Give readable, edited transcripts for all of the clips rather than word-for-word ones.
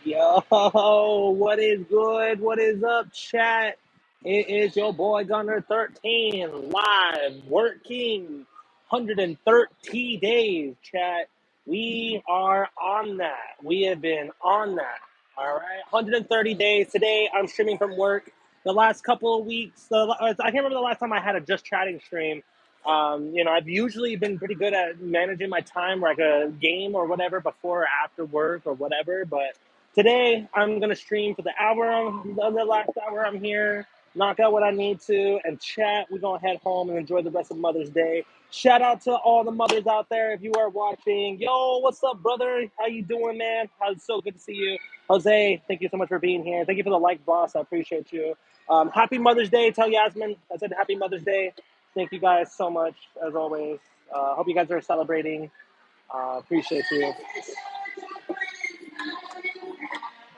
Yo, what is good? What is up, chat? It is your boy Gunner 13 live working 130 days, chat. We are on that. We have been on that. All right, 130 days. Today, I'm streaming from work. The last couple of weeks, I can't remember the last time I had a just chatting stream. I've usually been pretty good at managing my time, like a game or whatever, before or after work or whatever, but today, I'm going to stream for the hour, the last hour I'm here, knock out what I need to, and chat. We're going to head home and enjoy the rest of Mother's Day. Shout out to all the mothers out there if you are watching. Yo, what's up, brother? How you doing, man? It's so good to see you. Jose, thank you so much for being here. Thank you for the like, boss. I appreciate you. Happy Mother's Day. Tell Yasmin I said happy Mother's Day. Thank you guys so much, as always. Hope you guys are celebrating. Appreciate you.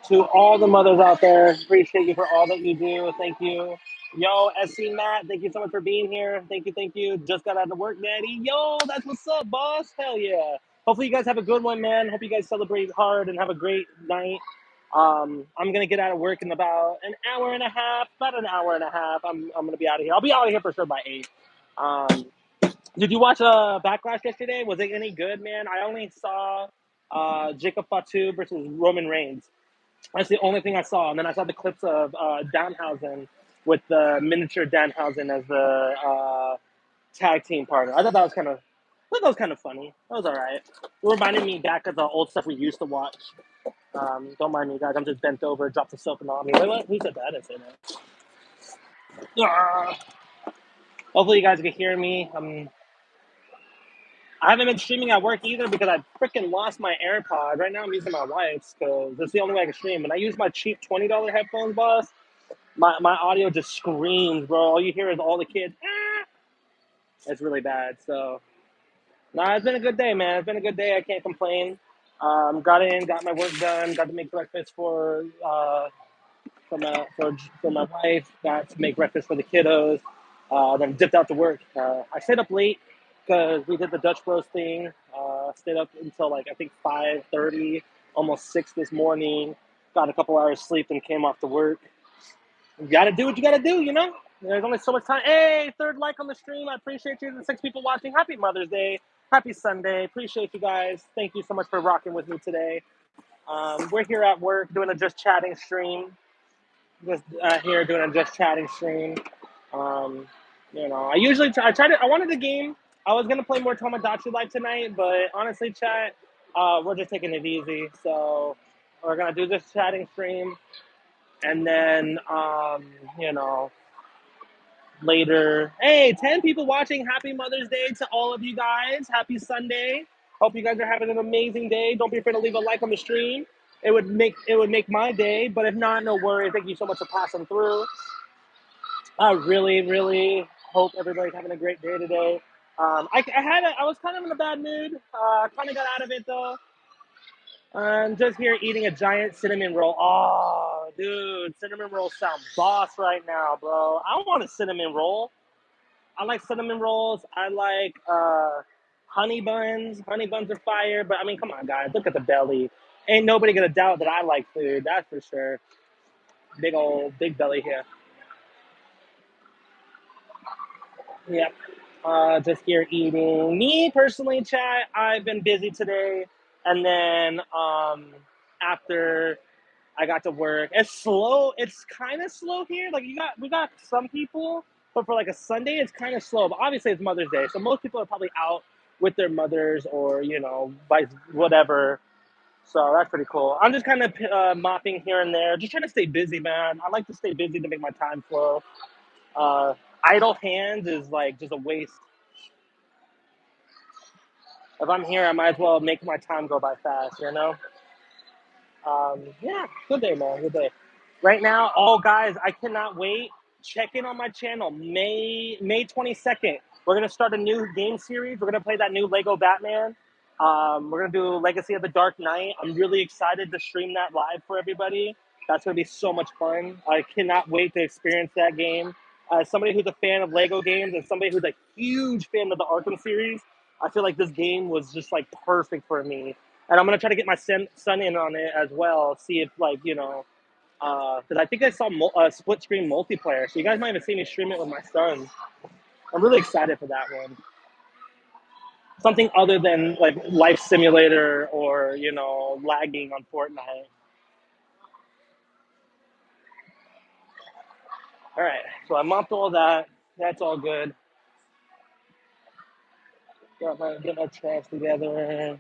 To all the mothers out there, appreciate you for all that you do. Thank you. Yo, SC Matt, thank you so much for being here. Thank you, thank you. Just got out of work, Daddy. Yo, that's what's up, boss. Hell yeah. Hopefully you guys have a good one, man. Hope you guys celebrate hard and have a great night. I'm gonna get out of work in about an hour and a half. About an hour and a half. I'm gonna be out of here. I'll be out of here for sure by 8. Um, did you watch Backlash yesterday? Was it any good, man? I only saw Jacob Fatu versus Roman Reigns. That's the only thing I saw. And then I saw the clips of Danhausen with the miniature Danhausen as the tag team partner. I thought that was kind of funny. That was all right. It reminded me back of the old stuff we used to watch. Don't mind me, guys. I'm just bent over, dropped the soap and on me. Wait, what? Who said that? I didn't say that. Hopefully you guys can hear me. I haven't been streaming at work either because I freaking lost my AirPod. Right now I'm using my wife's because that's the only way I can stream. When I use my cheap $20 headphones, boss, my audio just screams, bro. All you hear is all the kids. Ah! It's really bad. So, nah, it's been a good day, man. It's been a good day. I can't complain. Got in, got my work done, got to make breakfast for my wife, got to make breakfast for the kiddos, then dipped out to work. I stayed up late because we did the Dutch Bros thing. Stayed up until like I think 5:30, almost 6 this morning. Got a couple hours sleep and came off to work. You gotta do what you gotta do, you know? There's only so much time. Hey, third like on the stream. I appreciate you. The 6 people watching. Happy Mother's Day. Happy Sunday. Appreciate you guys. Thank you so much for rocking with me today. We're here at work doing a just chatting stream. Just here doing a just chatting stream. Um, I wanted the game. I was gonna play more Tomodachi Life tonight, but honestly, chat, we're just taking it easy. So we're gonna do this chatting stream, and then later. Hey, 10 people watching. Happy Mother's Day to all of you guys. Happy Sunday. Hope you guys are having an amazing day. Don't be afraid to leave a like on the stream. It would make my day, but if not, no worries. Thank you so much for passing through. I really, really hope everybody's having a great day today. I was kind of in a bad mood. Kind of got out of it though. I'm just here eating a giant cinnamon roll. Oh, dude, cinnamon rolls sound boss right now, bro. I want a cinnamon roll. I like cinnamon rolls. I like honey buns. Honey buns are fire. But I mean, come on, guys, look at the belly. Ain't nobody gonna doubt that I like food. That's for sure. Big belly here. Yep. Just here eating. Me personally, chat. I've been busy today, and then after I got to work, it's slow. It's kind of slow here. Like we got some people, but for like a Sunday, it's kind of slow. But obviously, it's Mother's Day, so most people are probably out with their mothers or vice whatever. So that's pretty cool. I'm just kind of mopping here and there, just trying to stay busy, man. I like to stay busy to make my time flow. Uh, Idle hands is like just a waste. If I'm here, I might as well make my time go by fast, you know? Yeah, good day, man. Good day. Right now, oh, guys, I cannot wait. Check in on my channel. May 22nd. We're going to start a new game series. We're going to play that new Lego Batman. We're going to do Legacy of the Dark Knight. I'm really excited to stream that live for everybody. That's going to be so much fun. I cannot wait to experience that game. As somebody who's a fan of Lego games and somebody who's a huge fan of the Arkham series, I feel like this game was just like perfect for me. And I'm gonna try to get my son in on it as well. See if like because I think I saw split screen multiplayer. So you guys might even see me stream it with my son. I'm really excited for that one. Something other than like Life Simulator or lagging on Fortnite. All right, so I mopped all that. That's all good. Get my trash together.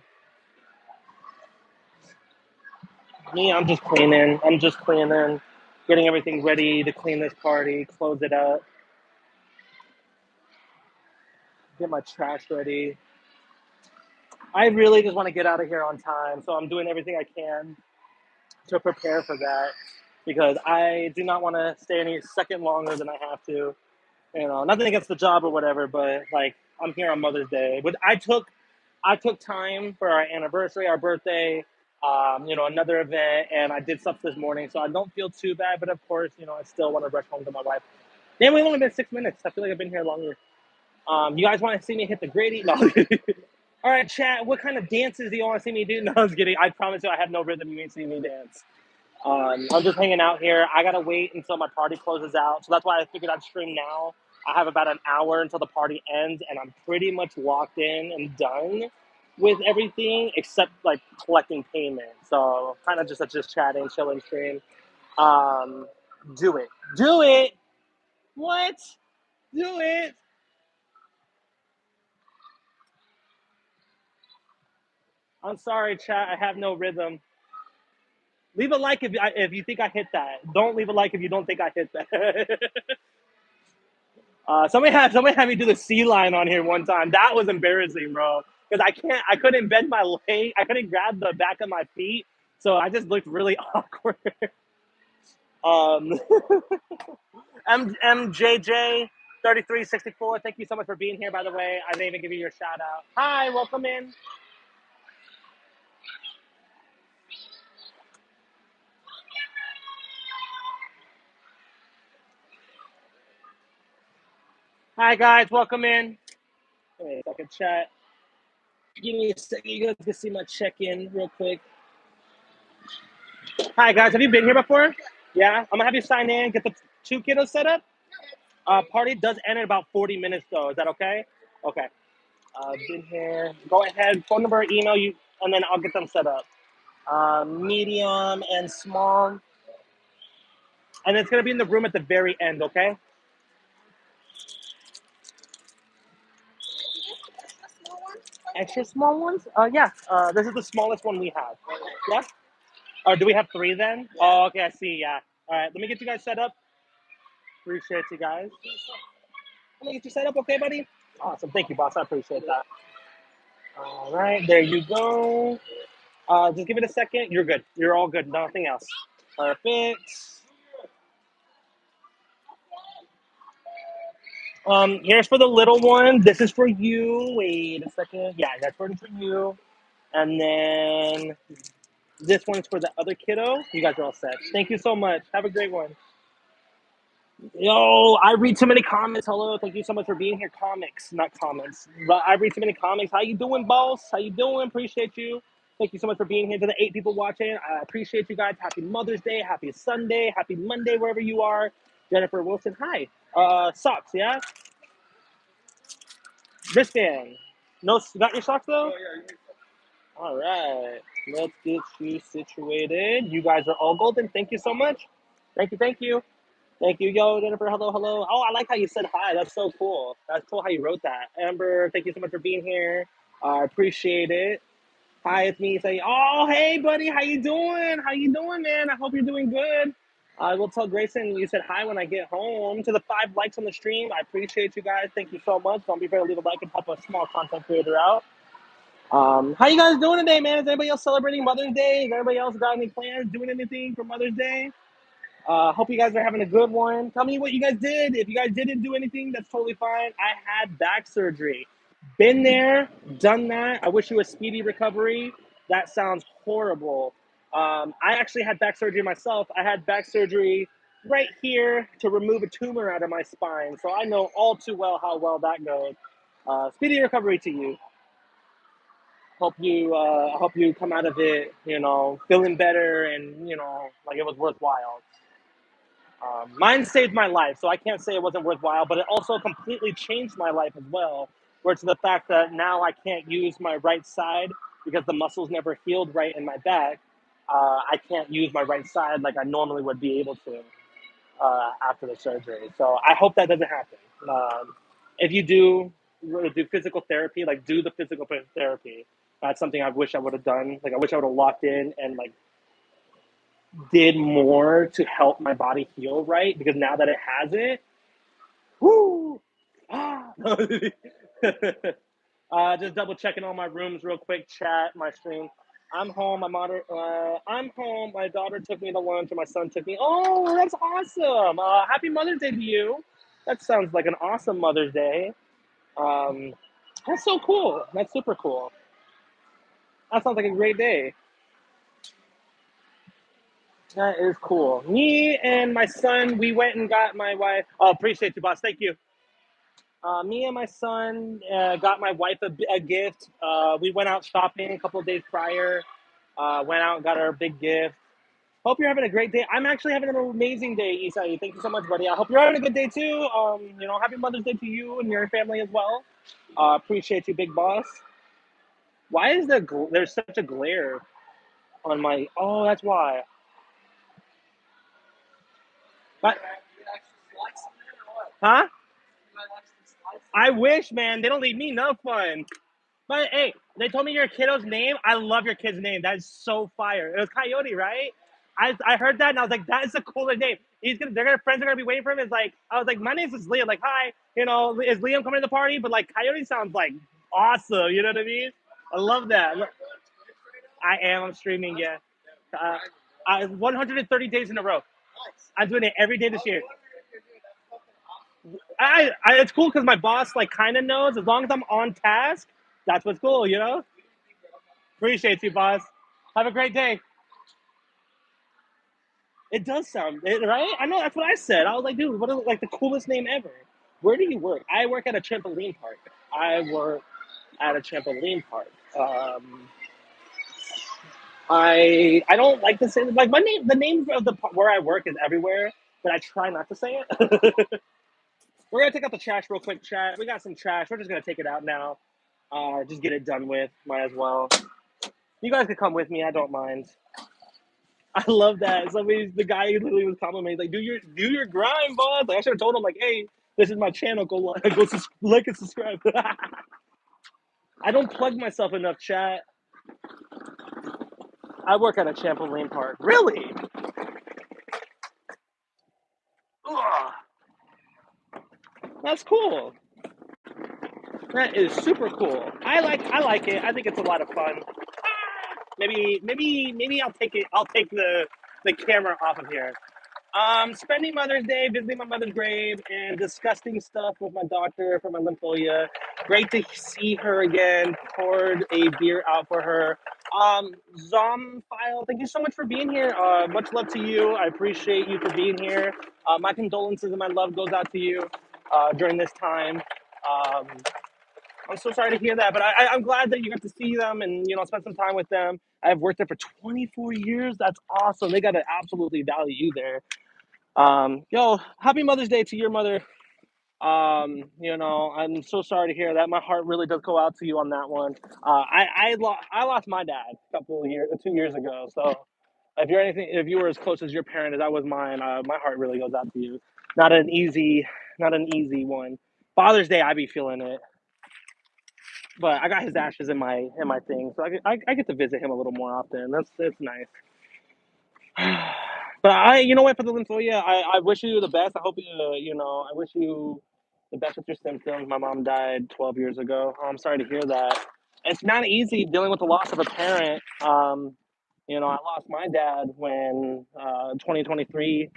Me, I'm just cleaning. Getting everything ready to clean this party, close it up, get my trash ready. I really just want to get out of here on time, so I'm doing everything I can to prepare for that because I do not want to stay any second longer than I have to. Nothing against the job or whatever, but like I'm here on Mother's Day. But I took time for our anniversary, our birthday, another event, and I did stuff this morning, so I don't feel too bad. But of course, I still want to rush home to my wife. Damn, we've only been 6 minutes. I feel like I've been here longer. You guys want to see me hit the Grady? No. All right, chat. What kind of dances do you want to see me do? No, I was kidding. I promise you, I have no rhythm. You ain't see me dance. I'm just hanging out here. I gotta wait until my party closes out, so that's why I figured I'd stream now. I have about an hour until the party ends, and I'm pretty much locked in and done with everything except like collecting payment. So kind of just chatting, chilling stream. Um, do it. What? Do it. I'm sorry, chat. I have no rhythm. Leave a like if you think I hit that. Don't leave a like if you don't think I hit that. Somebody had me do the C line on here one time. That was embarrassing, bro. Because I couldn't bend my leg. I couldn't grab the back of my feet, so I just looked really awkward. Um, MJJ 3364. Thank you so much for being here. By the way, I didn't even give you your shout out. Hi, welcome in. Hi guys, welcome in. Wait a second, chat. Give me a second. You guys can see my check-in real quick. Hi guys, have you been here before? Yeah, I'm gonna have you sign in, get the two kiddos set up. Party does end in about 40 minutes though. Is that okay? Okay. Been here. Go ahead, phone number, email you, and then I'll get them set up. Medium and small, and it's gonna be in the room at the very end. Okay. Extra small ones? Yeah. This is the smallest one we have. Yeah. Or do we have three then? Oh, okay. I see. Yeah. All right. Let me get you guys set up. Appreciate you guys. Let me get you set up, okay, buddy? Awesome. Thank you, boss. I appreciate that. All right. There you go. Just give it a second. You're good. You're all good. Nothing else. Perfect. Here's for the little one. This is for you. Wait a second. Yeah, that's for you. And then this one's for the other kiddo. You guys are all set. Thank you so much. Have a great one. Yo, I read too many comments. Hello, thank you so much for being here. Comics, not comments. But I read too many comics. How you doing, boss? How you doing? Appreciate you. Thank you so much for being here. To the 8 people watching, I appreciate you guys. Happy Mother's Day. Happy Sunday. Happy Monday, wherever you are. Jennifer Wilson, hi. Socks, yeah. Wristband. No, you got your socks though. All right. Let's get you situated. You guys are all golden. Thank you so much. Thank you. Thank you. Thank you, yo, Jennifer. Hello, hello. Oh, I like how you said hi. That's so cool. That's cool how you wrote that. Amber, thank you so much for being here. I appreciate it. Hi, it's me. Say, oh, hey, buddy. How you doing? How you doing, man? I hope you're doing good. I will tell Grayson you said hi when I get home. To the 5 likes on the stream, I appreciate you guys. Thank you so much. Don't be afraid to leave a like and help a small content creator out. How you guys doing today, man? Is anybody else celebrating Mother's Day? Is anybody else got any plans, doing anything for Mother's Day? Hope you guys are having a good one. Tell me what you guys did. If you guys didn't do anything, that's totally fine. I had back surgery. Been there, done that. I wish you a speedy recovery. That sounds horrible. I actually had back surgery myself. I had back surgery right here to remove a tumor out of my spine. So I know all too well how well that goes. Speedy recovery to you. hope you come out of it, feeling better and like it was worthwhile. Mine saved my life, so I can't say it wasn't worthwhile, but it also completely changed my life as well. Where it's the fact that now I can't use my right side because the muscles never healed right in my back. I can't use my right side like I normally would be able to after the surgery. So I hope that doesn't happen. If you do physical therapy, like do the physical therapy. That's something I wish I would have done. Like I wish I would have locked in and like did more to help my body heal right because now that it hasn't, whoo, ah. Just double checking all my rooms real quick. Chat my stream. I'm home. I'm home. My daughter took me to lunch, and my son took me. Oh, that's awesome! Happy Mother's Day to you. That sounds like an awesome Mother's Day. Um, that's so cool. That's super cool. That sounds like a great day. That is cool. Me and my son, we went and got my wife. Oh, appreciate you, boss. Thank you. Me and my son got my wife a gift. We went out shopping a couple of days prior. Went out and got her a big gift. Hope you're having a great day. I'm actually having an amazing day, Isai. Thank you so much, buddy. I hope you're having a good day too. Happy Mother's Day to you and your family as well. Appreciate you, big boss. Why is there's such a glare on my? Oh, that's why. But, huh? I wish, man. They don't leave me no fun. But hey, they told me your kiddo's name. I love your kid's name. That is so fire. It was Coyote, right? I heard that and I was like, that is the coolest name. Friends are gonna be waiting for him. It's like I was like, my name is Liam. Like, hi, is Liam coming to the party? But like, Coyote sounds like awesome. You know what I mean? I love that. I am. I'm streaming. Yeah. 130 days in a row. I'm doing it every day this year. It's cool because my boss like kind of knows as long as I'm on task. That's what's cool. Appreciate you, boss. Have a great day. It does sound it, right. I know that's what I said. I was like, dude, what is like the coolest name ever? Where do you work? I work at a trampoline park. I work at a trampoline park. I don't like to say like my name. The name of the where I work is everywhere, but I try not to say it. We're gonna take out the trash real quick, chat. We got some trash. We're just gonna take it out now. Just get it done with. Might as well. You guys could come with me. I don't mind. I love that. The guy literally was complimenting, like, do your grind, boss. Like, I should have told him, like, hey, this is my channel. Go like and subscribe. I don't plug myself enough, chat. I work at a trampoline park. Really? Ugh. That's cool. That is super cool. I like it. I think it's a lot of fun. Maybe I'll take it. I'll take the camera off of here. Spending Mother's Day, visiting my mother's grave, and disgusting stuff with my doctor for my lymphoma. Great to see her again. Poured a beer out for her. Zomfile, thank you so much for being here. Much love to you. I appreciate you for being here. My condolences and my love goes out to you during this time. Um, I'm so sorry to hear that, but I'm glad that you got to see them and spend some time with them. I've worked there for 24 years. That's awesome. They got to absolutely value you there. Yo, happy Mother's Day to your mother. I'm so sorry to hear that. My heart really does go out to you on that one. I lost my dad a couple of years, 2 years ago. So if you were as close as your parent as I was mine, my heart really goes out to you. Not an easy, not an easy one. Father's Day, I be feeling it, but I got his ashes in my thing, so I get to visit him a little more often. That's nice. But you know what, for the lymphoma, I wish you the best. I hope I wish you the best with your symptoms. My mom died 12 years ago. Oh, I'm sorry to hear that. It's not easy dealing with the loss of a parent. I lost my dad when 2023.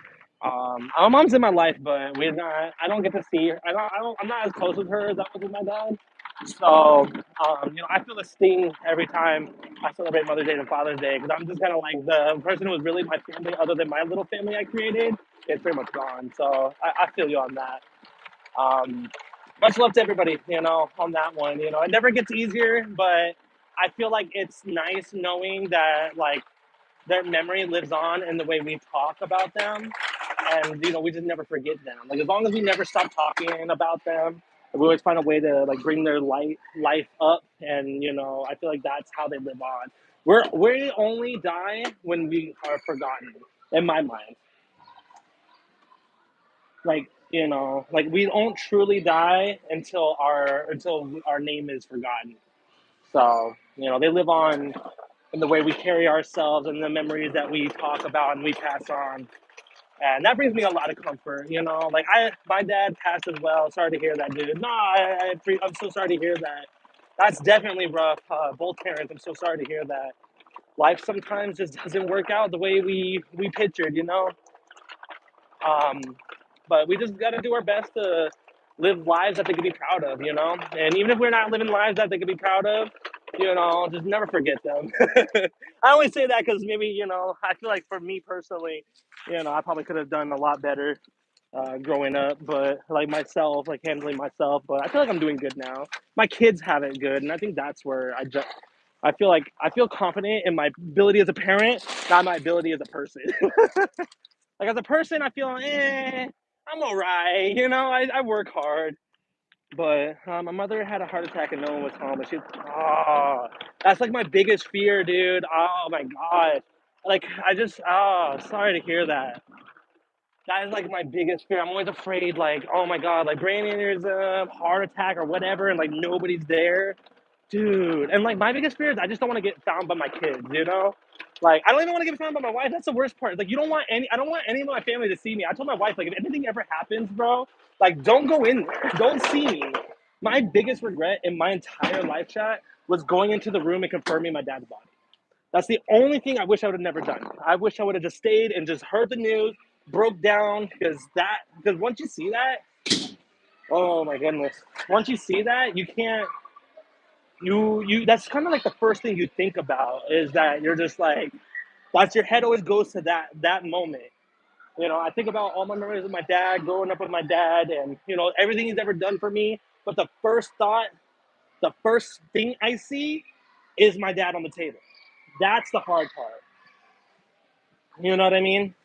My mom's in my life, but we're not. I don't get to see her. I'm not as close with her as I was with my dad. So, I feel the sting every time I celebrate Mother's Day and Father's Day because I'm just kind of like the person who was really my family, other than my little family I created. It's pretty much gone. So I feel you on that. Much love to everybody, on that one. It never gets easier, but I feel like it's nice knowing that like their memory lives on in the way we talk about them, and we just never forget them. Like as long as we never stop talking about them, we always find a way to like bring their life up, and I feel like that's how they live on. We only die when we are forgotten, in my mind. Like like we don't truly die until our name is forgotten. So they live on in the way we carry ourselves and the memories that we talk about and we pass on. And that brings me a lot of comfort, Like my dad passed as well. Sorry to hear that, dude. No, I'm so sorry to hear that. That's definitely rough. Both parents, I'm so sorry to hear that. Life sometimes just doesn't work out the way we pictured, Um, but we just got to do our best to live lives that they could be proud of, And even if we're not living lives that they could be proud of, just never forget them. I only say that because maybe, I feel like for me personally, I probably could have done a lot better growing up, but like myself, like handling myself. But I feel like I'm doing good now. My kids have it good, and I think that's where I feel confident in my ability as a parent, not my ability as a person. Like as a person, I feel I'm all right. I work hard, but my mother had a heart attack and no one was home. But that's like my biggest fear, dude. Oh my god, like sorry to hear that. That is like my biggest fear. I'm always afraid, like, oh my god, like brain aneurysm, heart attack, or whatever, and like nobody's there, dude. And like my biggest fear is I just don't want to get found by my kids. Like I don't even want to get found by my wife. That's the worst part. Like I don't want any of my family to see me. I told my wife, like, if anything ever happens, bro, like don't go in there, don't see me. My biggest regret in my entire life, chat, was going into the room and confirming my dad's body. That's the only thing I wish I would have never done. I wish I would have just stayed and just heard the news, broke down, because once you see that, oh my goodness, once you see that, you can't you that's kind of like the first thing you think about is that you're just like that's your head always goes to that moment. I think about all my memories of my dad, growing up with my dad, and everything he's ever done for me. But the first thing I see is my dad on the table. That's the hard part. You know what I mean?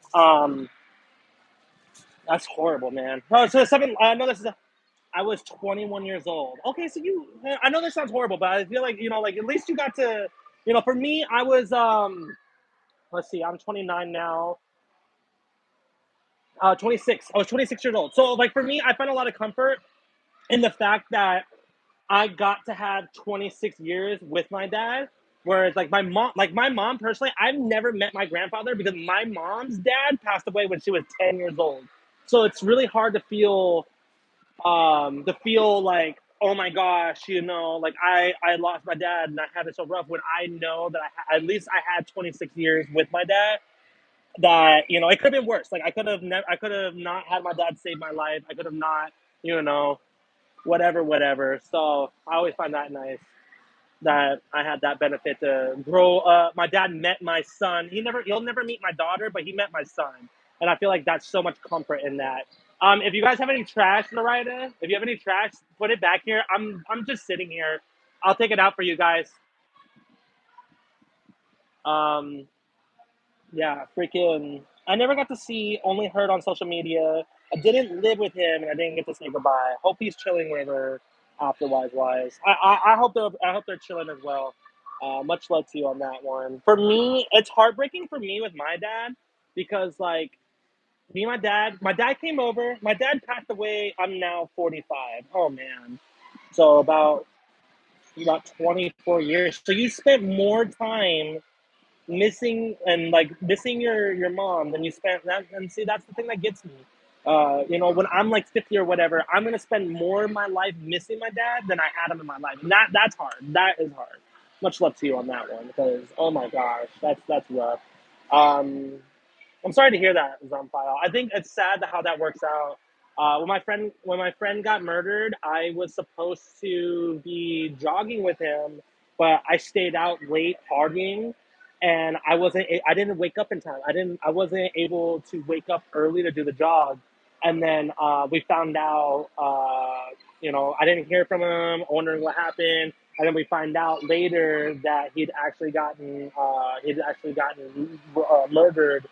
That's horrible, man. Oh, so seven. I know this is. I was 21 years old. Okay, so I know this sounds horrible, but I feel like like at least you got to. For me, I was. Let's see. I'm 29 now. 26. I was 26 years old. So like for me, I find a lot of comfort in the fact that I got to have 26 years with my dad. Whereas like my mom personally, I've never met my grandfather because my mom's dad passed away when she was 10 years old. So it's really hard to feel like, oh my gosh, like I lost my dad and I had it so rough when I know that at least I had 26 years with my dad. That it could have been worse. Like I could have not had my dad save my life. I could have not, you know, whatever. So I always find that nice that I had that benefit to grow up. My dad met my son. He'll never meet my daughter, but he met my son, and I feel like that's so much comfort in that. If you guys have any trash, Lorida, if you have any trash, put it back here. I'm just sitting here. I'll take it out for you guys. Um, yeah, freaking. I never got to see. Only heard on social media. I didn't live with him, and I didn't get to say goodbye. Hope he's chilling wherever afterwise. Wise. I hope they're chilling as well. Much love to you on that one. For me, it's heartbreaking for me with my dad because like me and my dad came over. My dad passed away. I'm now 45. Oh man. So about 24 years. So you spent more time missing your mom then you spent that. And see, that's the thing that gets me. When I'm like 50 or whatever, I'm gonna spend more of my life missing my dad than I had him in my life, and that's hard. That is hard. Much love to you on that one because oh my gosh, that's rough. um I'm sorry to hear that, Zampile. I think it's sad how that works out. When my friend got murdered, I was supposed to be jogging with him, but I stayed out late partying, and I didn't wake up in time. I wasn't able to wake up early to do the jog, and then we found out. I didn't hear from him, wondering what happened. and then we find out later that he'd actually gotten murdered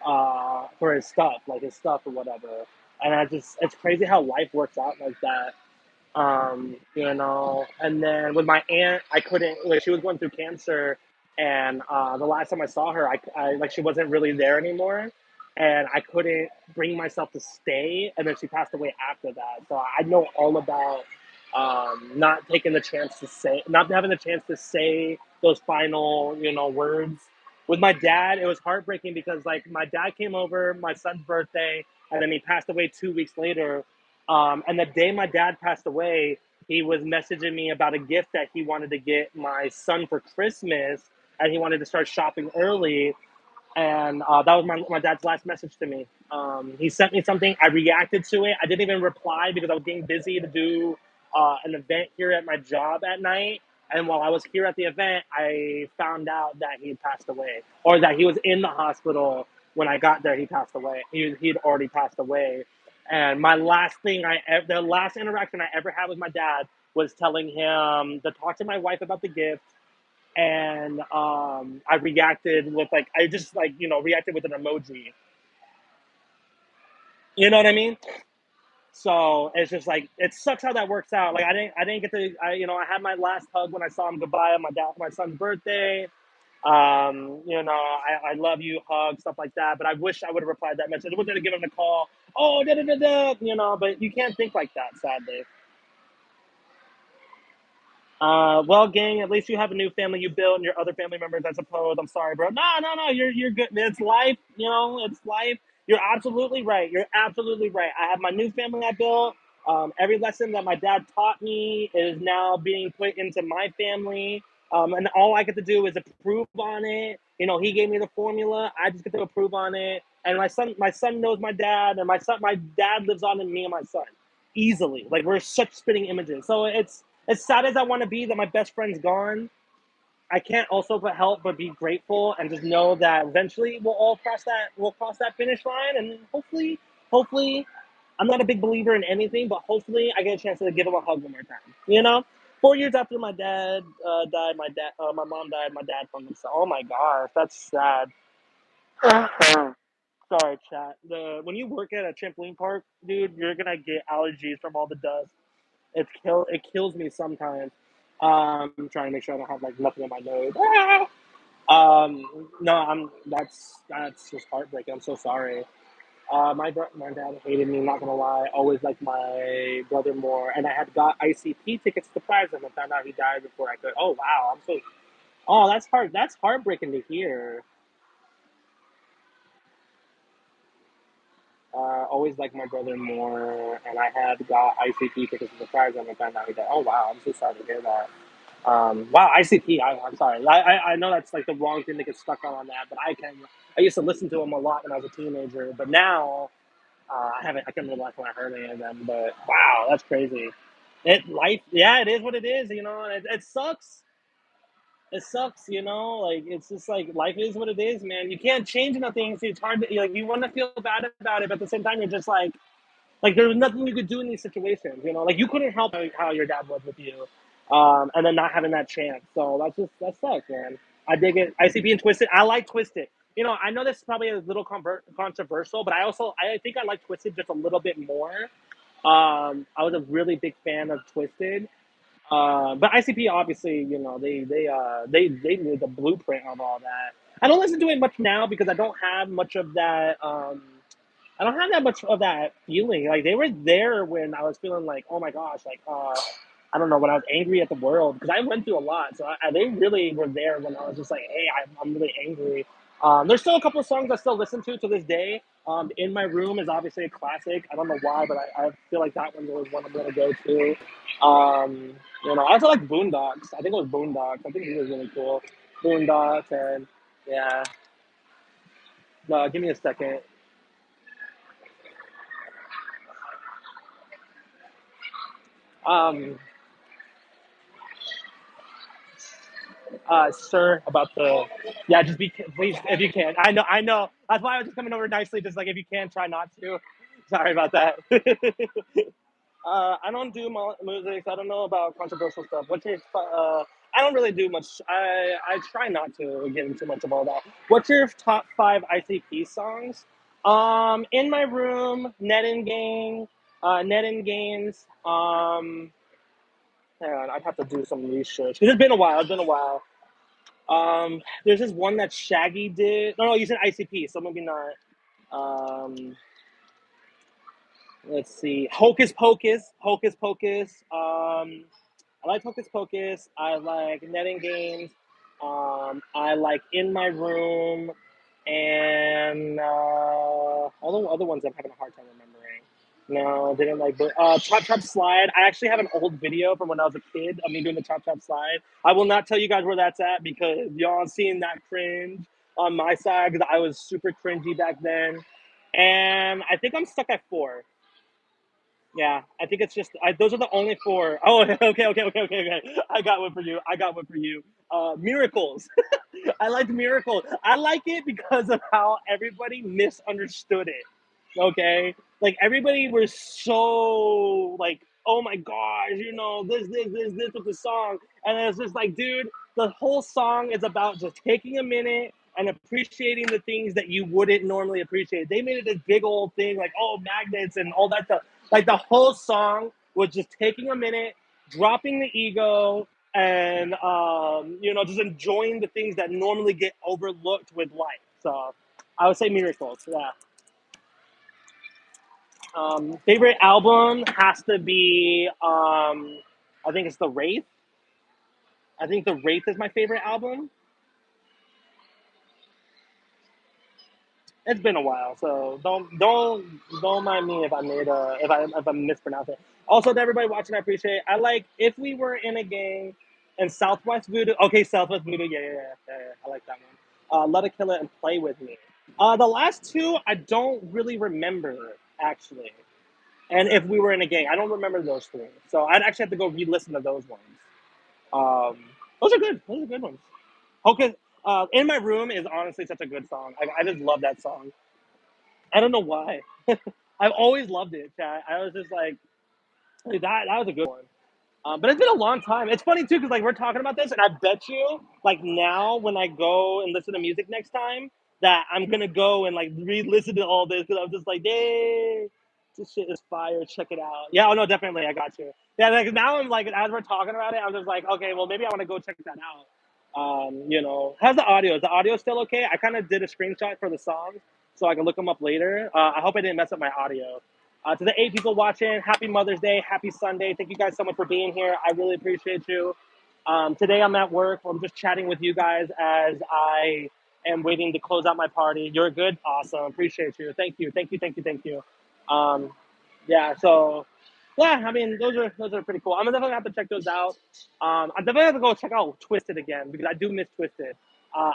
for his stuff, like his stuff or whatever. And it's crazy how life works out like that. And then with my aunt, I couldn't, like, she was going through cancer, and the last time I saw her, I like, she wasn't really there anymore, and I couldn't bring myself to stay, and then she passed away after that. So I know all about not taking the chance to say, not having the chance to say those final, words. With my dad, it was heartbreaking because, like, my dad came over my son's birthday, and then he passed away 2 weeks later. And the day my dad passed away, he was messaging me about a gift that he wanted to get my son for Christmas, and he wanted to start shopping early. And that was my dad's last message to me. He sent me something. I reacted to it. I didn't even reply because I was getting busy to do an event here at my job at night. And while I was here at the event, I found out that he had passed away, or that he was in the hospital when I got there. He passed away. He'd already passed away. And the last interaction I ever had with my dad was telling him to talk to my wife about the gift, and I reacted with, like, I just, like, reacted with an emoji. You know what I mean? So it's just like, it sucks how that works out. Like, I didn't get to, I had my last hug when I saw him goodbye on my son's birthday. I love you, hug, stuff like that. But I wish I would have replied that message. I was gonna give him a call. Oh, da da da da. But you can't think like that, sadly. Well, gang, at least you have a new family you built and your other family members, I suppose. I'm sorry, bro. No, no, no. You're good. It's life. It's life. You're absolutely right. You're absolutely right. I have my new family I built. Every lesson that my dad taught me is now being put into my family. And all I get to do is approve on it. He gave me the formula. I just get to approve on it. And my son knows my dad, and my dad lives on in me and my son easily. Like, we're such spitting images. So it's as sad as I want to be that my best friend's gone, I can't also but help but be grateful and just know that eventually we'll cross that finish line, and hopefully, I'm not a big believer in anything, but hopefully I get a chance to give him a hug one more time. 4 years after my dad died, my mom died, my dad from himself. Oh my gosh, that's sad. Sorry, chat. When you work at a trampoline park, dude, you're gonna get allergies from all the dust. It kills me sometimes. I'm trying to make sure I don't have, like, nothing in my nose. No, that's just heartbreaking. I'm so sorry. My dad hated me. Not gonna lie. Always liked my brother more, and I had got ICP tickets to surprise him, and found out he died before I could. Oh wow, I'm so. Oh, that's hard. That's heartbreaking to hear. Always liked my brother more, and I had got ICP tickets to surprise him, and found out he died. Oh wow, I'm so sorry to hear that. Wow, ICP. I'm sorry. I know that's, like, the wrong thing to get stuck on that, but I used to listen to them a lot when I was a teenager, but now I haven't. I can't remember the last time I heard any of them. But wow, that's crazy. Yeah, it is what it is. And it sucks. It sucks. Like, it's just like, life is what it is, man. You can't change nothing, so it's hard to, like, you want to feel bad about it, but at the same time, you're just like, there was nothing you could do in these situations. Like, you couldn't help how your dad was with you, and then not having that chance. So that sucks, man. I dig it. ICP and Twisted. I like Twisted. I know this is probably a little controversial, but I think I like Twisted just a little bit more. I was a really big fan of Twisted, but ICP, obviously, they knew the blueprint of all that. I don't listen to it much now because I don't have much of that. I don't have that much of that feeling. Like, they were there when I was feeling like, oh my gosh, like, I don't know, when I was angry at the world, because I went through a lot. So they really were there when I was just like, hey, I'm really angry. There's still a couple of songs I still listen to this day. In My Room is obviously a classic. I don't know why, but I feel like that one's always one I'm gonna go to. I also like Boondocks. I think it was Boondocks. I think he was really cool. Boondocks, and yeah. No, give me a second. Um, Sir, about the, yeah, just please, if you can. I know. That's why I was just coming over nicely, just like, if you can, try not to. Sorry about that. I don't do music. So I don't know about controversial stuff. I don't really do much. I try not to get into much of all that. What's your top five ICP songs? In my room, Net and Gang, Net and Games. Hang on, I'd have to do some research because it's been a while. It's been a while. There's this one that Shaggy did. No, you said ICP, so maybe not. Um, let's see, Hocus Pocus, Hocus Pocus. I like Hocus Pocus. I like Netting Games. I like In My Room, and all the other ones I'm having a hard time remembering. No, I didn't like. Chop Chop Slide. I actually have an old video from when I was a kid of me doing the Chop Chop Slide. I will not tell you guys where that's at because y'all seen that cringe on my side because I was super cringy back then. And I think I'm stuck at four. Yeah, I think it's just those are the only four. Oh, okay. I got one for you. I got one for you. Miracles. I like Miracles. I like it because of how everybody misunderstood it. Okay, like everybody was so like, oh my gosh, this with the song, and it's just like, dude, the whole song is about just taking a minute and appreciating the things that you wouldn't normally appreciate. They made it this big old thing, like, oh, magnets and all that stuff. Like the whole song was just taking a minute, dropping the ego, and just enjoying the things that normally get overlooked with life. So I would say Miracles. Yeah. Favorite album has to be I think it's The Wraith. I think The Wraith is my favorite album. It's been a while, so don't mind me if I made if I mispronounce it. Also, to everybody watching, I appreciate it. I like If We Were in a Gang and Southwest Voodoo. Okay, Southwest Voodoo. Yeah. I like that one. Let It Kill It and Play With Me. The last two I don't really remember actually. And If We Were in a Gang, I don't remember those three. So I'd actually have to go re-listen to those ones. Um, those are good. Those are good ones. Okay, In My Room is honestly such a good song. I just love that song. I don't know why. I've always loved it, chat. I was just like, that was a good one. But it's been a long time. It's funny too because like we're talking about this, and I bet you like now when I go and listen to music next time that I'm gonna go and like re-listen to all this because I'm just like, hey, this shit is fire. Check it out. Yeah, oh no, definitely, I got you. Yeah, like now I'm like as we're talking about it, I'm just like, okay, well maybe I want to go check that out. How's the audio? Is the audio still okay? I kind of did a screenshot for the songs so I can look them up later. I hope I didn't mess up my audio. To the 8 people watching, happy Mother's Day, happy Sunday. Thank you guys so much for being here. I really appreciate you. Today I'm at work. I'm just chatting with you guys as I am waiting to close out my party. You're good? Awesome. Appreciate you. Thank you. Um, yeah, so yeah, I mean those are pretty cool. I'm gonna definitely have to check those out. I'm definitely have to go check out Twisted again because I do miss Twisted. I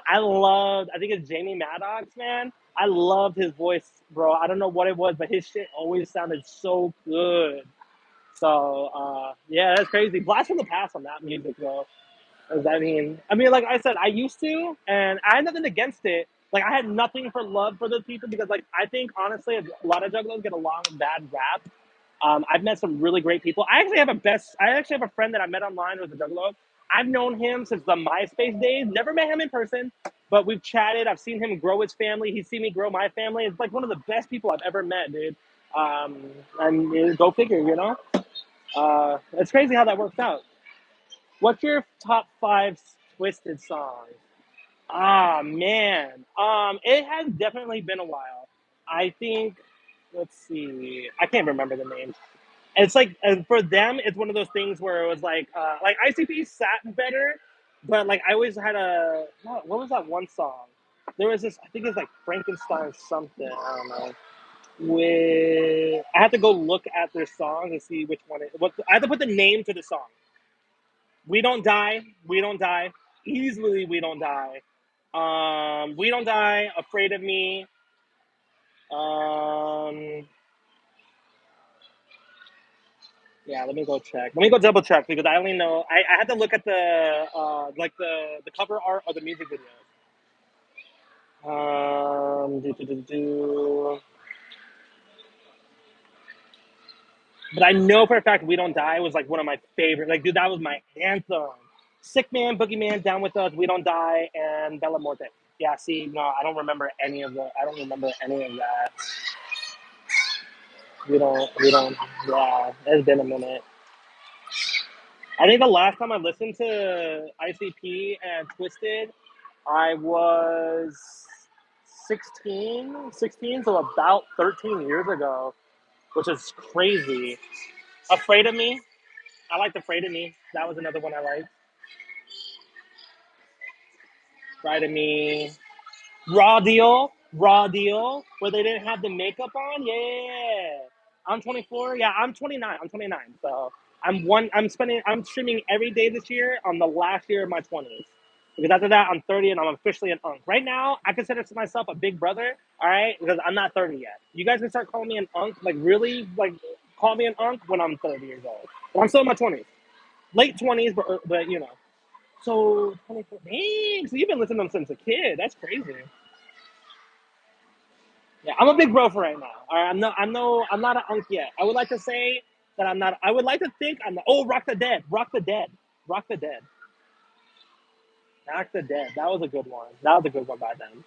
think it's Jamie Maddox, man. I loved his voice, bro. I don't know what it was, but his shit always sounded so good. So yeah, that's crazy. Blast from the past on that music, though. 'Cause I mean, like I said, I used to, and I had nothing against it. Like I had nothing for love for those people because, like, I think honestly, a lot of juggalos get along with bad rap. I've met some really great people. I actually have a friend that I met online who's a juggalo. I've known him since the MySpace days. Never met him in person, but we've chatted. I've seen him grow his family. He's seen me grow my family. It's like one of the best people I've ever met, dude. And go figure, you know. It's crazy how that works out. What's your top five Twisted songs? Ah man, it has definitely been a while. I think. Let's see. I can't remember the names. And it's like, and for them, it's one of those things where it was like ICP sat better, but like I always had what was that one song? There was this, I think it's like Frankenstein something. I don't know. I had to go look at their song to see which one I had to put the name to the song. We don't die. We don't die. Easily, we don't die. We don't die. Afraid of me. Um, Yeah, let me go check. Let me go double check because I only know I had to look at the the cover art of the music video. Do, do, do, do. But I know for a fact We Don't Die was like one of my favorite. Like, dude, that was my anthem. Sick Man, Boogeyman, Down With Us, We Don't Die, and Bella Morte. Yeah, see, no, I don't remember any of the. I don't remember any of that. We don't. Yeah, it's been a minute. I think the last time I listened to ICP and Twisted, I was 16, so about 13 years ago, which is crazy. Afraid of Me. I liked Afraid of Me. That was another one I liked. Afraid of Me. Raw Deal, where they didn't have the makeup on. Yeah. I'm 24. Yeah, I'm 29. I'm 29. So I'm streaming every day this year on the last year of my 20s. Because after that, I'm 30 and I'm officially an unk. Right now, I consider myself a big brother, all right? Because I'm not 30 yet. You guys can start calling me an unk, like really, like call me an unk when I'm 30 years old. But I'm still in my 20s. Late 20s, but you know. So 24. Dang, so you've been listening to them since a kid. That's crazy. Yeah, I'm a big bro for right now. All right, I'm not an unk yet. I would like to say that I'm not. I would like to think I'm. Oh, Rock the Dead, Rock the Dead, Rock the Dead, Rock the Dead. That was a good one. That was a good one by them.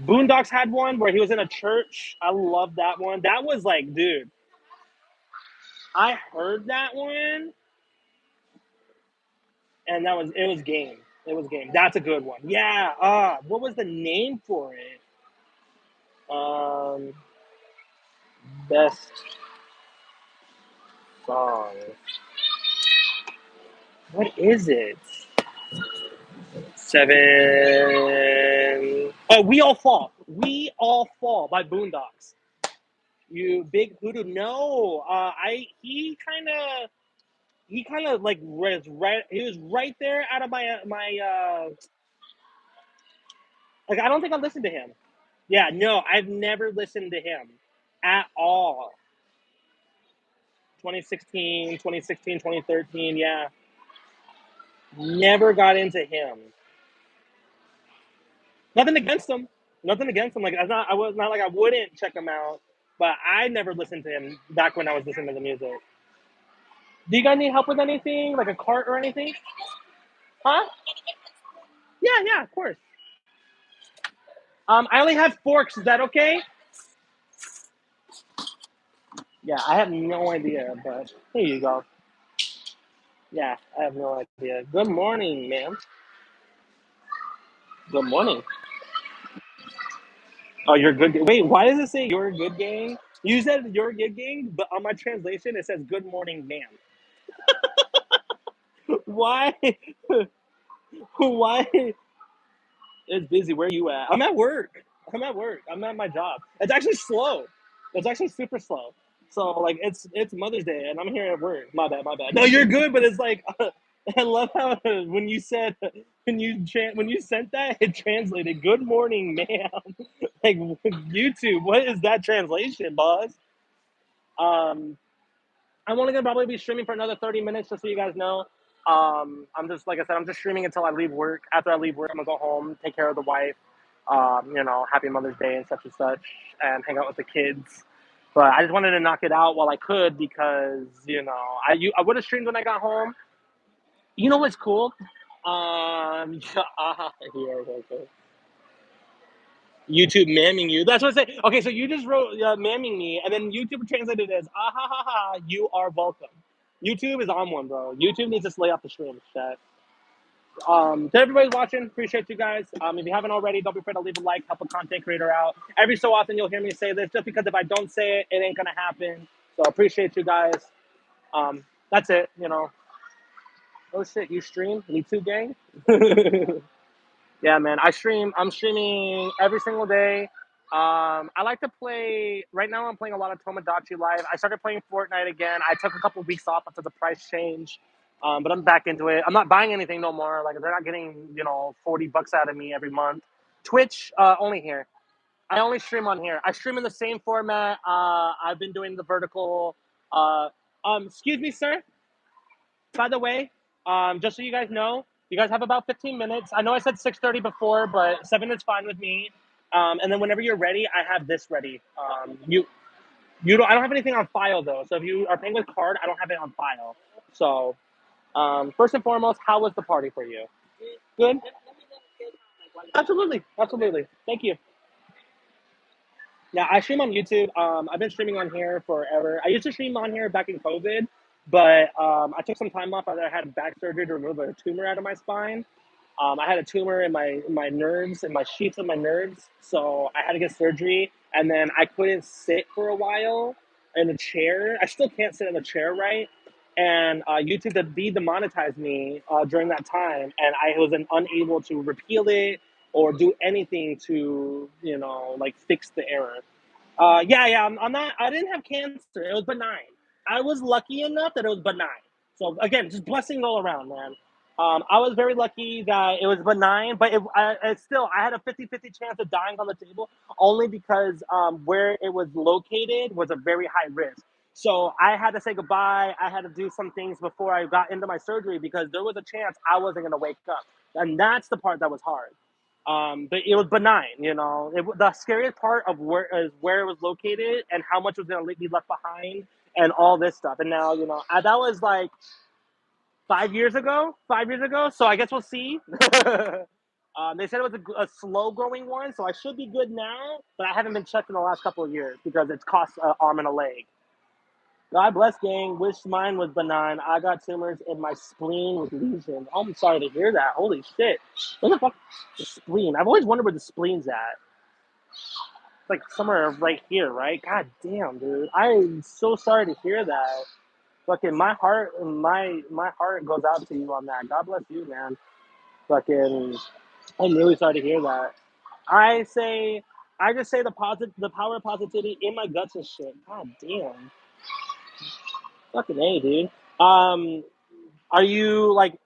Boondocks had one where he was in a church. I love that one. That was like, dude, I heard that one, and it was game. It was game. That's a good one. Yeah. What was the name for it? Um, best song. What is it? Seven. Oh, We All Fall. We All Fall by Boondocks. You big hoodoo. No, he kind of like was right. He was right there out of my. Like I don't think I listened to him. Yeah, no, I've never listened to him at all. 2016, 2016, 2013. Yeah, never got into him. Nothing against him. Nothing against him. Like I was not like I wouldn't check him out, but I never listened to him back when I was listening to the music. Do you guys need help with anything, like a cart or anything? Huh? Yeah, yeah, of course. I only have forks. Is that okay? Yeah, I have no idea, but here you go. Yeah, I have no idea. Good morning, ma'am. Good morning. Oh, you're good. Wait, why does it say you're a good gang? You said you're a good gang, but on my translation it says good morning, ma'am. Why? Why? It's busy. Where are you at? I'm at work. I'm at work. I'm at my job. It's actually slow. It's actually super slow. So like it's Mother's Day and I'm here at work. My bad. My bad. No, you're good. But it's like I love how when you said when you sent that it translated good morning, ma'am. Like YouTube. What is that translation, boss? Um, I'm only gonna probably be streaming for another 30 minutes, just so you guys know. I'm just like I said, I'm just streaming until I leave work. After I leave work, I'm gonna go home, take care of the wife. You know, happy Mother's Day and such, and hang out with the kids. But I just wanted to knock it out while I could because you know I would have streamed when I got home. You know what's cool? Here, okay. YouTube mamming you. That's what I say. Okay, so you just wrote mamming me, and then YouTube translated it as ah ha ha ha. You are welcome. YouTube is on one, bro. YouTube needs to lay off the stream, chat. To everybody watching, appreciate you guys. If you haven't already, don't be afraid to leave a like, help a content creator out. Every so often, you'll hear me say this, just because if I don't say it, it ain't gonna happen. So appreciate you guys. That's it. You know. Oh shit, you stream? Me too, gang. Yeah, man. I'm streaming every single day. I like to play. Right now, I'm playing a lot of Tomodachi Live. I started playing Fortnite again. I took a couple weeks off after the price change, but I'm back into it. I'm not buying anything no more. Like they're not getting $40 out of me every month. Twitch only here. I only stream on here. I stream in the same format. I've been doing the vertical. Uh, excuse me, sir. By the way, just so you guys know, you guys have about 15 minutes. I know I said 6:30 before, but 7 is fine with me. And then whenever you're ready, I have this ready. I don't have anything on file though. So if you are paying with card, I don't have it on file. So first and foremost, how was the party for you? Good. Absolutely, absolutely. Thank you. Yeah, I stream on YouTube. I've been streaming on here forever. I used to stream on here back in COVID, but I took some time off. I had back surgery to remove a tumor out of my spine. I had a tumor in my nerves, in my sheets of my nerves, so I had to get surgery. And then I couldn't sit for a while in a chair. I still can't sit in a chair right. And YouTube demonetized me during that time, and I was unable to repeal it or do anything to like fix the error. Yeah. I'm not. I didn't have cancer. It was benign. I was lucky enough that it was benign. So again, just blessings all around, man. I was very lucky that it was benign, but it still, I had a 50-50 chance of dying on the table only because where it was located was a very high risk. So I had to say goodbye. I had to do some things before I got into my surgery because there was a chance I wasn't going to wake up. And that's the part that was hard. But it was benign, the scariest part of where it was located and how much was going to be left behind and all this stuff. And now, that was like 5 years ago. 5 years ago. So I guess we'll see. They said it was a slow growing one, so I should be good now. But I haven't been checked in the last couple of years because it's cost an arm and a leg. God bless, gang. Wish mine was benign. I got tumors in my spleen with lesions. Oh, I'm sorry to hear that. Holy shit. What the fuck? The spleen. I've always wondered where the spleen's at. It's like somewhere right here, right? God damn, dude. I'm so sorry to hear that. Fucking my heart goes out to you on that. God bless you, man. Fucking, I'm really sorry to hear that. I say, I just say the power of positivity in my guts and shit. God damn. Fucking A, dude. Um, Are you like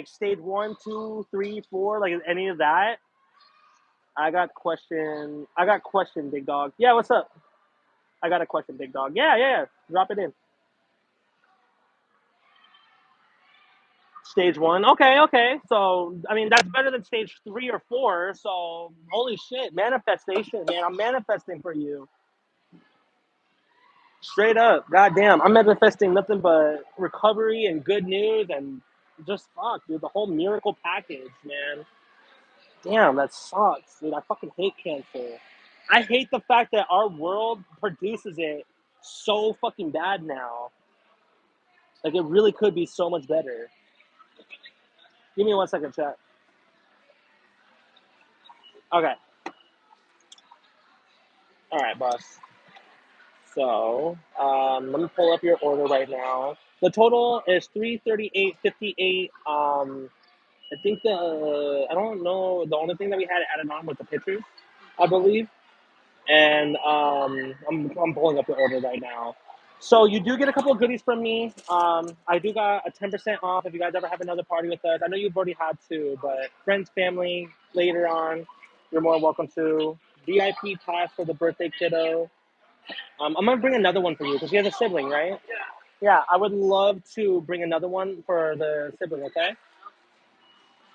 stage one, two, three, four, like any of that? I got question, big dog. Yeah, what's up? I got a question, big dog. Yeah. Drop it in. Stage one. Okay. So I mean that's better than stage three or four. So holy shit, manifestation, man. I'm manifesting for you. Straight up. Goddamn. I'm manifesting nothing but recovery and good news and just fuck, dude. The whole miracle package, man. Damn, that sucks, dude. I fucking hate cancer. I hate the fact that our world produces it so fucking bad now. Like, it really could be so much better. Give me 1 second, chat. Okay. All right, boss. So, let me pull up your order right now. The total is 338.58. I think I don't know. The only thing that we had added on was the pictures, I believe. And I'm pulling up the order right now. So you do get a couple of goodies from me. I do got a 10% off if you guys ever have another party with us. I know you've already had two, but friends, family, later on, you're more welcome to. VIP pass for the birthday kiddo. I'm gonna bring another one for you because you have a sibling, right? Yeah, I would love to bring another one for the sibling. Okay.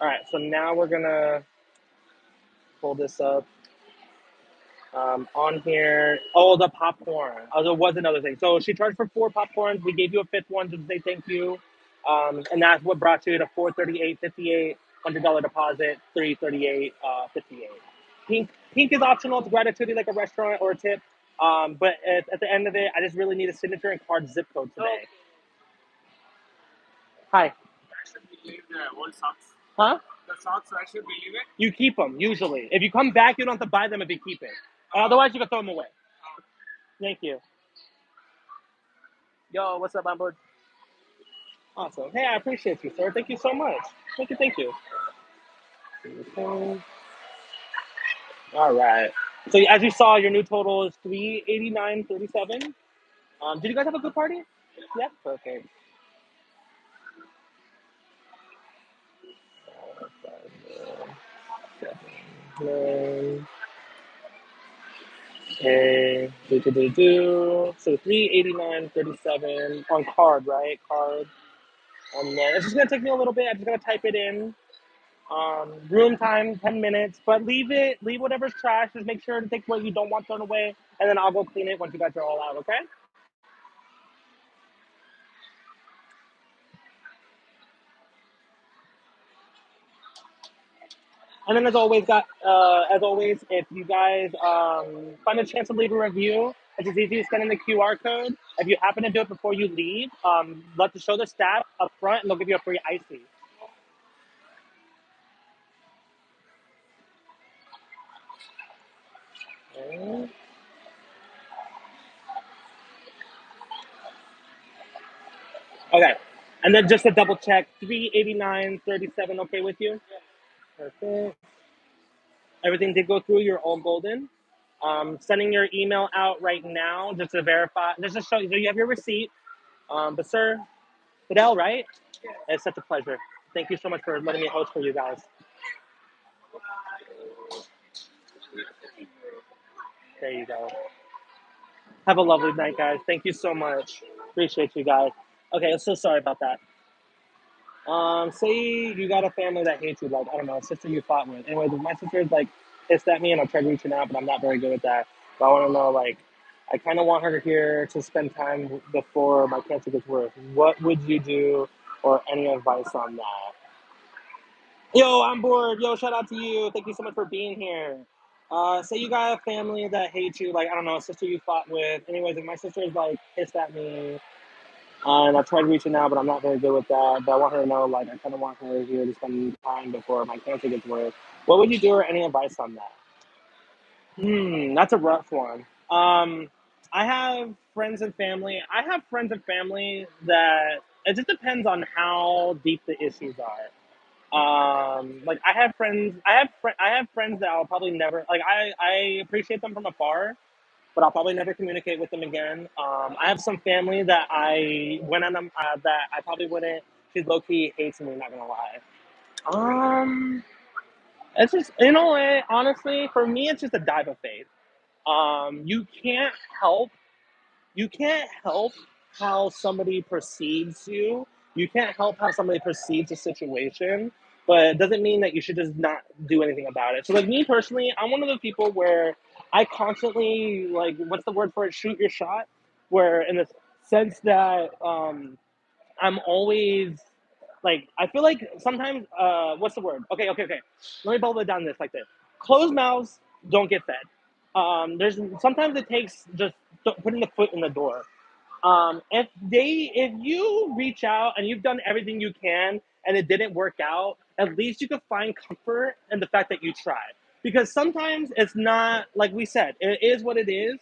All right. So now we're gonna pull this up. On here, oh, the popcorn. Oh, there was another thing. So she charged for 4 popcorns. We gave you a fifth one to say thank you, and that's what brought you to 438.58, $100 deposit, 338 58. Pink is optional. It's gratitude like a restaurant or a tip. But at the end of it, I just really need a signature and card zip code today. Hi. Huh? The socks, I should believe it. You keep them usually. If you come back, you don't have to buy them if you keep it. Otherwise, you can throw them away. Thank you. Yo, what's up, my board? Awesome. Hey, I appreciate you, sir. Thank you so much. Thank you. Okay. All right. So as you saw, your new total is 389.37. Did you guys have a good party? Yeah. Perfect. Okay. Do. So 389.37 on card, right? Card. And then it's just gonna take me a little bit. I'm just gonna type it in. Room time, 10 minutes, but leave whatever's trash. Just make sure to take what you don't want thrown away, and then I'll go clean it once you guys are all out, okay? And then as always, if you guys find a chance to leave a review, it's as easy as scanning the QR code. If you happen to do it before you leave, let to show the staff up front, and they'll give you a free icy. Okay. Okay. And then just to double check, 389.37 okay with you? Perfect. Everything did go through. You're all golden. Sending your email out right now just to verify, just to show you. So you have your receipt. But sir, Fidel, right? It's such a pleasure. Thank you so much for letting me host for you guys. There you go. Have a lovely night, guys. Thank you so much. Appreciate you guys. Okay, I'm so sorry about that. Say you got a family that hates you, like I don't know, a sister you fought with. Anyways, if my sister's like pissed at me and I'm trying to reach out, but I'm not very good at that. But I want to know, like, I kind of want her here to spend time before my cancer gets worse. What would you do, or any advice on that? Yo, I'm bored. Yo, shout out to you. Thank you so much for being here. Say you got a family that hates you, like I don't know, a sister you fought with. Anyways, if my sister is like pissed at me, and I've tried reaching out, but I'm not very good with that. But I want her to know, like, I kind of want her here to spend time before my cancer gets worse. What would you do, or any advice on that? That's a rough one. I have friends and family. I have friends and family that it just depends on how deep the issues are. Like I have friends, I have friends that I'll probably never like. I appreciate them from afar, but I'll probably never communicate with them again. I have some family that I went on them that I probably wouldn't. She's low key hates me. Not gonna lie. Um, it's just honestly, for me, it's just a dive of faith. You can't help you can't help how somebody perceives you. You can't help how somebody perceives a situation, but it doesn't mean that you should just not do anything about it. So, like me personally, I'm one of the people where I constantly like, what's the word for it? Shoot your shot. Where in the sense that I'm always like, I feel like sometimes what's the word? Okay. Let me bubble it down this like this. Closed mouths don't get fed. There's sometimes it takes just putting the foot in the door. If you reach out and you've done everything you can and it didn't work out, at least you could find comfort in the fact that you tried. Because sometimes it's not like we said, it is what it is.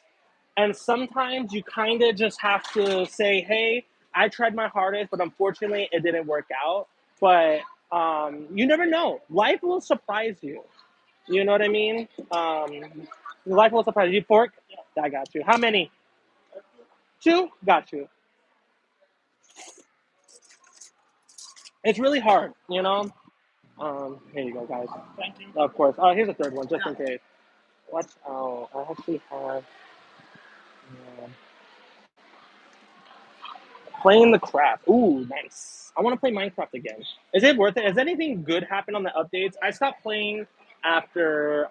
And sometimes you kind of just have to say, hey, I tried my hardest, but unfortunately it didn't work out. But you never know. Life will surprise you. You know what I mean? Life will surprise you. Fork? I got you. How many? Two? Got you. It's really hard, you know? Here you go, guys. Thank you. Of course. Here's a third one, just in case. Watch out. I actually have playing the craft. Ooh, nice. I want to play Minecraft again. Is it worth it? Has anything good happened on the updates? I stopped playing after.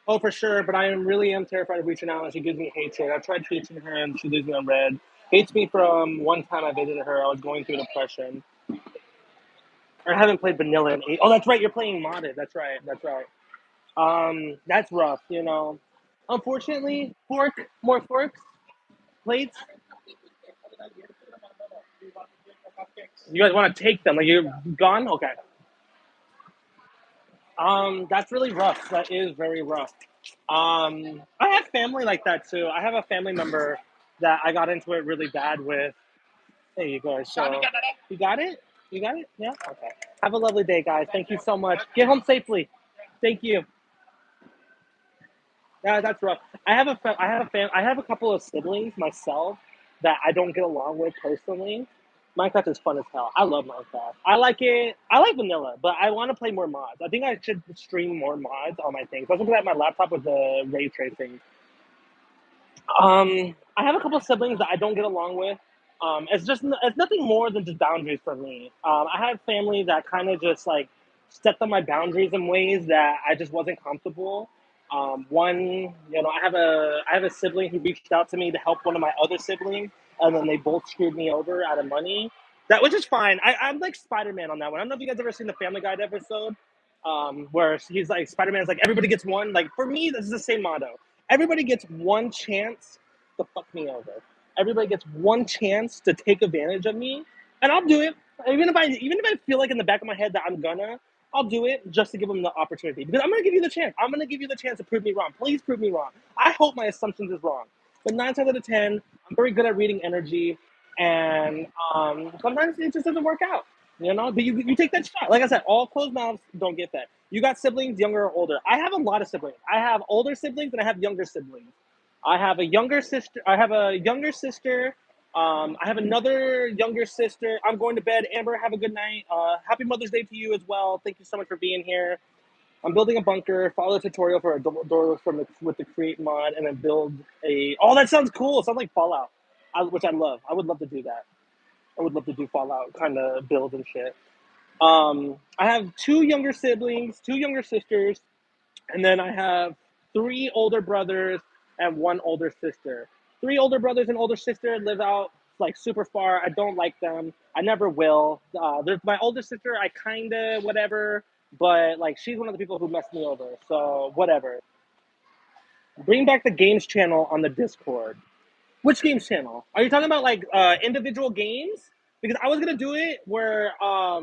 Oh, for sure. But I really am terrified of reaching out, and she gives me hatred. I've tried teaching her, and she leaves me on red. Hates me from one time I visited her. I was going through depression. I haven't played vanilla in eight. Oh, that's right. You're playing modded. That's right. That's right. That's rough, you know. Unfortunately, more forks, plates. You guys want to take them? Like you're gone? Okay. That's really rough. That is very rough. I have family like that too. I have a family member that I got into it really bad with. There you go. So you got it? You got it? Yeah. Okay. Have a lovely day, guys. Thank you so much. Get home safely. Thank you. Yeah, that's rough. I have a couple of siblings myself that I don't get along with personally. Minecraft is fun as hell. I love Minecraft. I like it. I like vanilla, but I want to play more mods. I think I should stream more mods on my thing. So I was looking at my laptop with the ray tracing. I have a couple of siblings that I don't get along with. It's nothing more than just boundaries for me. I have family that kind of just like stepped on my boundaries in ways that I just wasn't comfortable. I have a sibling who reached out to me to help one of my other siblings, and then they both screwed me over out of money. That which is fine. I'm like Spider Man on that one. I don't know if you guys ever seen the Family Guy episode, where he's like Spider Man's like everybody gets one. Like for me, this is the same motto. Everybody gets one chance to fuck me over. Everybody gets one chance to take advantage of me, and I'll do it. Even if I feel like in the back of my head that I'll do it just to give them the opportunity because I'm gonna give you the chance. I'm gonna give you the chance to prove me wrong. Please prove me wrong. I hope my assumptions is wrong, but 9 times out of 10, I'm very good at reading energy, and sometimes it just doesn't work out. But you take that shot. Like I said, all closed mouths don't get fed. You got siblings, younger or older. I have a lot of siblings. I have older siblings and I have younger siblings. I have a younger sister. I have a younger sister. I have another younger sister. I'm going to bed. Amber, have a good night. Happy Mother's Day to you as well. Thank you so much for being here. I'm building a bunker. Follow the tutorial for a double door with the create mod, and then build a. Oh, that sounds cool. It sounds like Fallout, which I love. I would love to do that. I would love to do Fallout kind of build and shit. I have two younger siblings, two younger sisters, and then I have three older brothers and one older sister. Three older brothers and older sister live out like super far. I don't like them. I never will. There's my older sister. I kinda whatever, but like she's one of the people who messed me over. So whatever. Bring back the games channel on the Discord. Which games channel? Are you talking about like individual games? Because I was gonna do it where I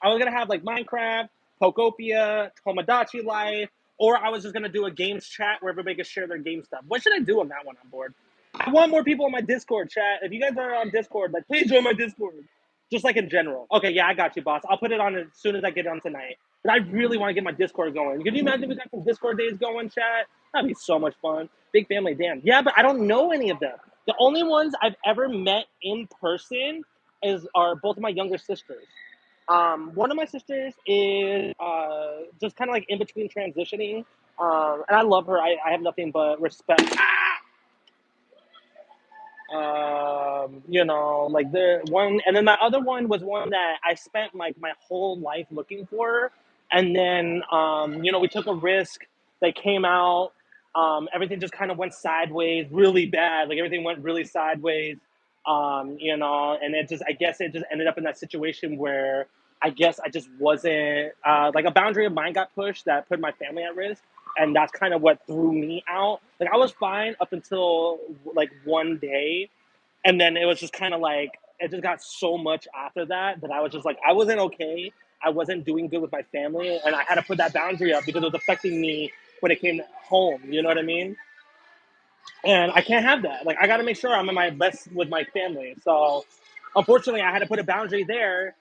was gonna have like Minecraft, Pokopia, Tomodachi Life, or I was just gonna do a games chat where everybody can share their game stuff. What should I do on that one on board? I want more people on my Discord chat. If you guys are on Discord, like please join my Discord. Just like in general. Okay, yeah, I got you, boss. I'll put it on as soon as I get on tonight. But I really want to get my Discord going. Can you imagine if we got some Discord days going, chat? That'd be so much fun. Big family, damn. Yeah, but I don't know any of them. The only ones I've ever met in person are both of my younger sisters. One of my sisters is just kind of like in between transitioning, and I love her. I have nothing but respect. Like the one, and then my other one was one that I spent like my whole life looking for, and then we took a risk. They came out. Everything just kind of went sideways, really bad. Like everything went really sideways. And I guess it just ended up in that situation where I guess I just wasn't like a boundary of mine got pushed that put my family at risk, and that's kind of what threw me out. Like I was fine up until like one day, and then it was just kind of like it just got so much after that I was just like I wasn't okay. I wasn't doing good with my family, and I had to put that boundary up because it was affecting me when it came home. You know what I mean? And I can't have that. Like I got to make sure I'm at my best with my family. So unfortunately, I had to put a boundary there,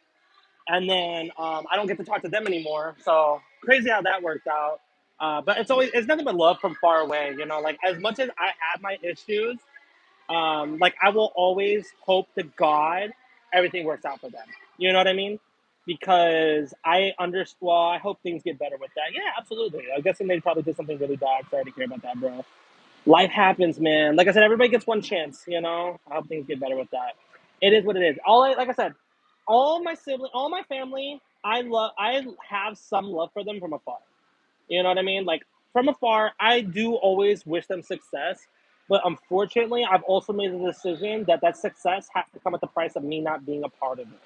and then I don't get to talk to them anymore. So crazy how that worked out. But it's nothing but love from far away. Like as much as I have my issues, like I will always hope to God everything works out for them. You know what I mean? Because I understand. Well, I hope things get better with that. Yeah, absolutely. I guess they probably did something really bad. Sorry to hear about that, bro. Life happens, man. Like I said, everybody gets one chance. I hope things get better with that. It is what it is. Like I said, all my siblings, all my family, I love. I have some love for them from afar. You know what I mean? Like from afar, I do always wish them success. But unfortunately, I've also made the decision that success has to come at the price of me not being a part of it.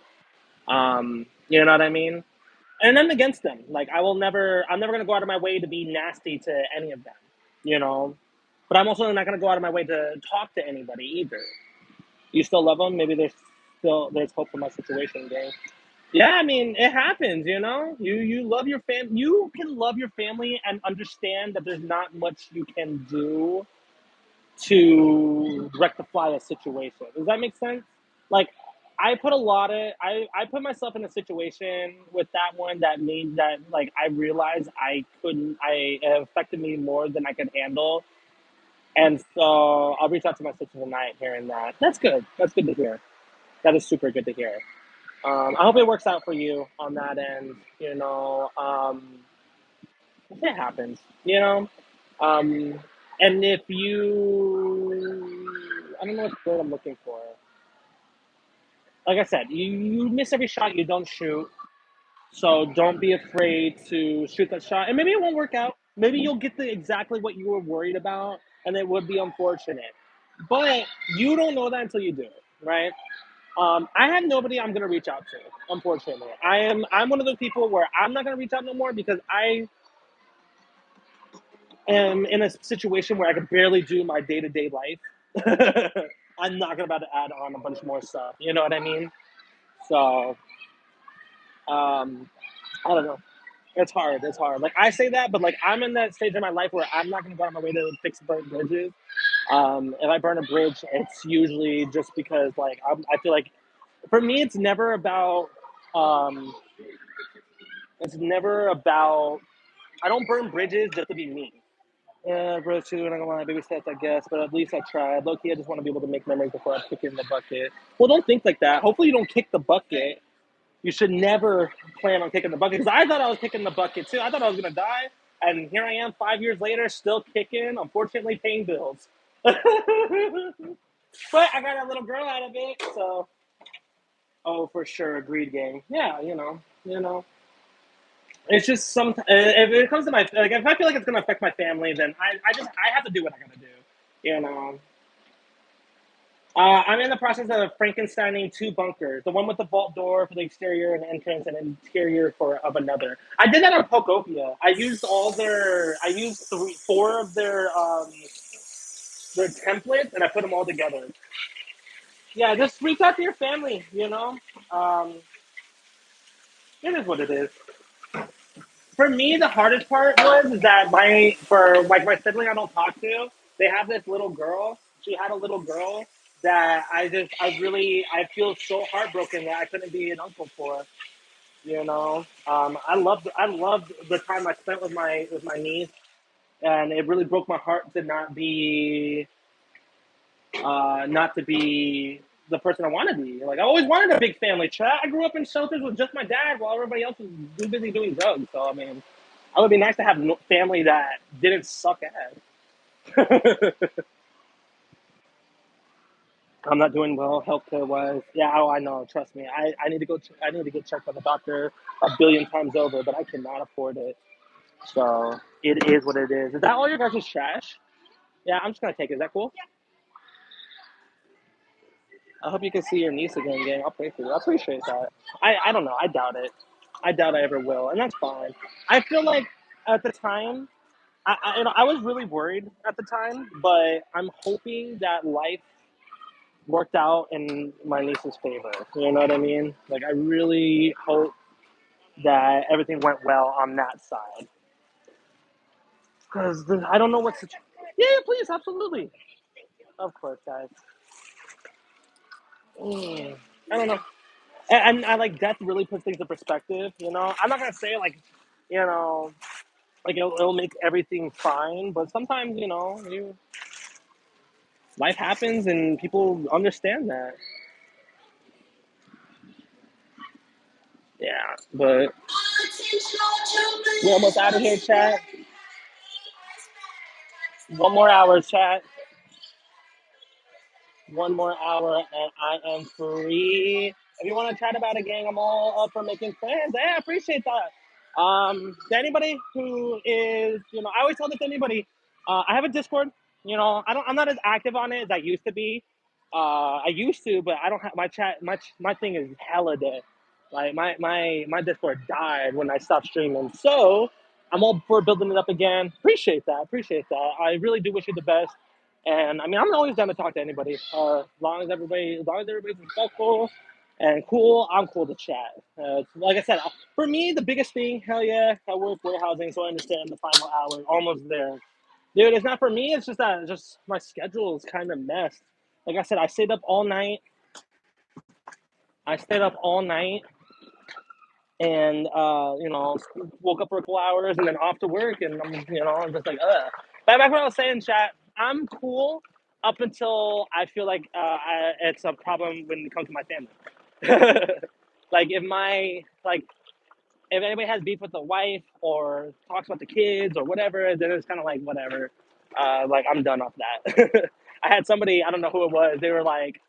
You know what I mean? And I'm against them. Like I'm never gonna go out of my way to be nasty to any of them. You know, but I'm also not gonna go out of my way to talk to anybody either. You still love them? Maybe there's hope for my situation, gang. Yeah, I mean, it happens, You love your you can love your family and understand that there's not much you can do to rectify a situation. Does that make sense? Like I put myself in a situation with that one that made that like I realized I couldn't I it affected me more than I could handle. And so I'll reach out to my sister tonight hearing that. That's good. That's good to hear. That is super good to hear. I hope it works out for you on that end. It happens. Um, and if I don't know what word I'm looking for. Like I said, you miss every shot you don't shoot. So don't be afraid to shoot that shot. And maybe it won't work out. Maybe you'll get exactly what you were worried about, and it would be unfortunate. But you don't know that until you do it, right? I have nobody I'm gonna reach out to. Unfortunately, I'm one of those people where I'm not gonna reach out no more because I am in a situation where I can barely do my day to day life. I'm not gonna about to add on a bunch more stuff. You know what I mean? So I don't know. It's hard. It's hard. Like I say that, but like I'm in that stage of my life where I'm not gonna go on my way to fix burnt bridges. If I burn a bridge, it's usually just because like I feel like for me, um, it's never about. I don't burn bridges just to be me. Yeah, bridge too. Not gonna lie, baby steps, I guess, but at least I tried. Low key, I just want to be able to make memories before I kick in the bucket. Well, don't think like that. Hopefully, you don't kick the bucket. You should never plan on kicking the bucket because I thought I was kicking the bucket too. I thought I was gonna die, and here I am 5 years later, still kicking. Unfortunately, paying bills. But I got a little girl out of it, so oh, for sure, agreed, gang. Yeah, it's just some. If it comes to my like, if I feel like it's gonna affect my family, then I have to do what I gotta do. You know. I'm in the process of Frankensteining two bunkers. The one with the vault door for the exterior and entrance, and interior for of another. I did that on Pokopia. I used four of their templates, and I put them all together. Yeah, just reach out to your family. Um, it is what it is. For me, the hardest part was that my sibling I don't talk to, they have this little girl. She had a little girl that I feel so heartbroken that I couldn't be an uncle for. I loved the time I spent with my niece, and it really broke my heart to not to be the person I want to be. Like I always wanted a big family. Chat. I grew up in shelters with just my dad while everybody else was too busy doing drugs. So I mean, it would be nice to have family that didn't suck ass. I'm not doing well healthcare wise. Yeah, oh, I know. Trust me. I need to go. I need to get checked by the doctor a billion times over, but I cannot afford it. So it is what it is. Is that all your guys' trash? Yeah, I'm just gonna take it. Is that cool? I hope you can see your niece again, gang. I'll pray for you. I appreciate that. I don't know. I doubt it. I doubt I ever will, and that's fine. I feel like at the time, I was really worried at the time, but I'm hoping that life worked out in my niece's favor. You know what I mean? Like I really hope that everything went well on that side, because I don't know what situation. Yeah, please, absolutely, of course, guys. Mm, I don't know. And I like death really puts things in perspective. I'm not gonna say like, you know, like it'll make everything fine, but sometimes life happens and people understand that. Yeah, but we're almost out of here, chat. One more hour, chat. One more hour, and I am free. If you want to chat about it, gang, I'm all up for making plans. Hey, I appreciate that. To anybody who is, I always tell this to anybody. I have a Discord. I'm not as active on it as I used to be. I used to, but I don't have my chat. My thing is hella dead. Like my Discord died when I stopped streaming. So I'm all for building it up again. Appreciate that. Appreciate that. I really do wish you the best. And I mean, I'm always down to talk to anybody. As long as everybody's respectful and cool, I'm cool to chat. Like I said, for me, the biggest thing, hell yeah, I work warehousing, so I understand the final hour, almost there. Dude, it's not for me. It's just that just my schedule is kind of messed. Like I said, I stayed up all night. I stayed up all night, and woke up for a couple hours, and then off to work, and I'm just like, ugh. But back what I was saying, chat. I'm cool up until I feel like it's a problem when it comes to my family. Like if anybody has beef with the wife or talks about the kids or whatever, then it's kind of like whatever. Like I'm done off that. I had somebody, I don't know who it was. They were like,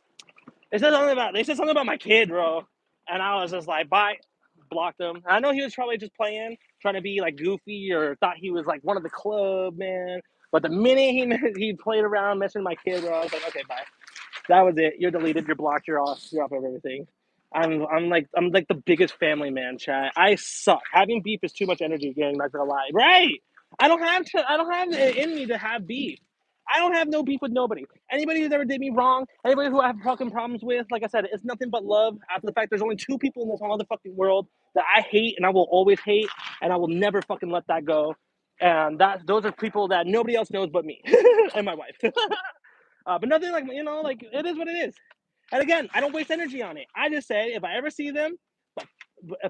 they said something about my kid, bro, and I was just like, bye, blocked him. I know he was probably just playing, trying to be like goofy or thought he was like one of the club, man. But the minute he played around messing with my kid, bro, I was like, okay, bye. That was it. You're deleted. You're blocked. You're off. You're off of everything. I'm like the biggest family man, chat. I suck. Having beef is too much energy. Gang, not gonna lie. Right? I don't have it in me to have beef. I don't have no beef with nobody. Anybody who's ever did me wrong, anybody who I have fucking problems with, like I said, it's nothing but love. After the fact, there's only two people in this whole motherfucking world that I hate and I will always hate, and I will never fucking let that go. And those are people that nobody else knows but me and my wife. But nothing like, like it is what it is. And again, I don't waste energy on it. I just say if I ever see them,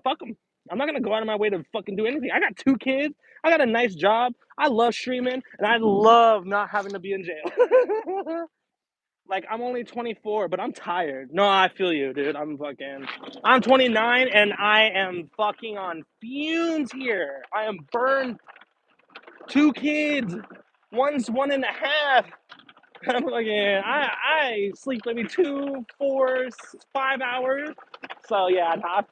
fuck them. I'm not gonna go out of my way to fucking do anything. I got two kids. I got a nice job. I love streaming, and I love not having to be in jail. Like I'm only 24, but I'm tired. No, I feel you, dude. I'm 29, and I am fucking on fumes here. I am burned. Two kids. One's 1.5. I'm like, yeah, I sleep maybe 2, 4, 5 hours. So yeah, I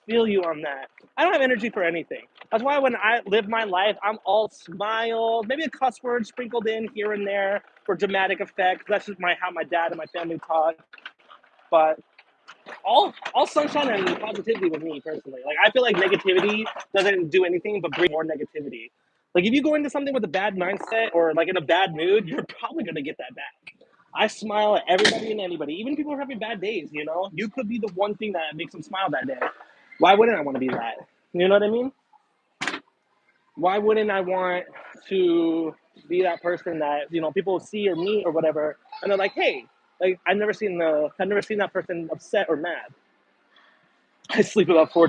feel you on that. I don't have energy for anything. That's why when I live my life, I'm all smiles, maybe a cuss word sprinkled in here and there for dramatic effect. That's just how my dad and my family talk. But all sunshine and positivity with me personally. Like I feel like negativity doesn't do anything but bring more negativity. Like if you go into something with a bad mindset or like in a bad mood, you're probably gonna get that back. I smile at everybody and anybody, even people who are having bad days. You could be the one thing that makes them smile that day. Why wouldn't I want to be that? You know what I mean? Why wouldn't I want to be that person that people see or meet or whatever, and they're like, hey, like I've never seen that person upset or mad. I sleep about 4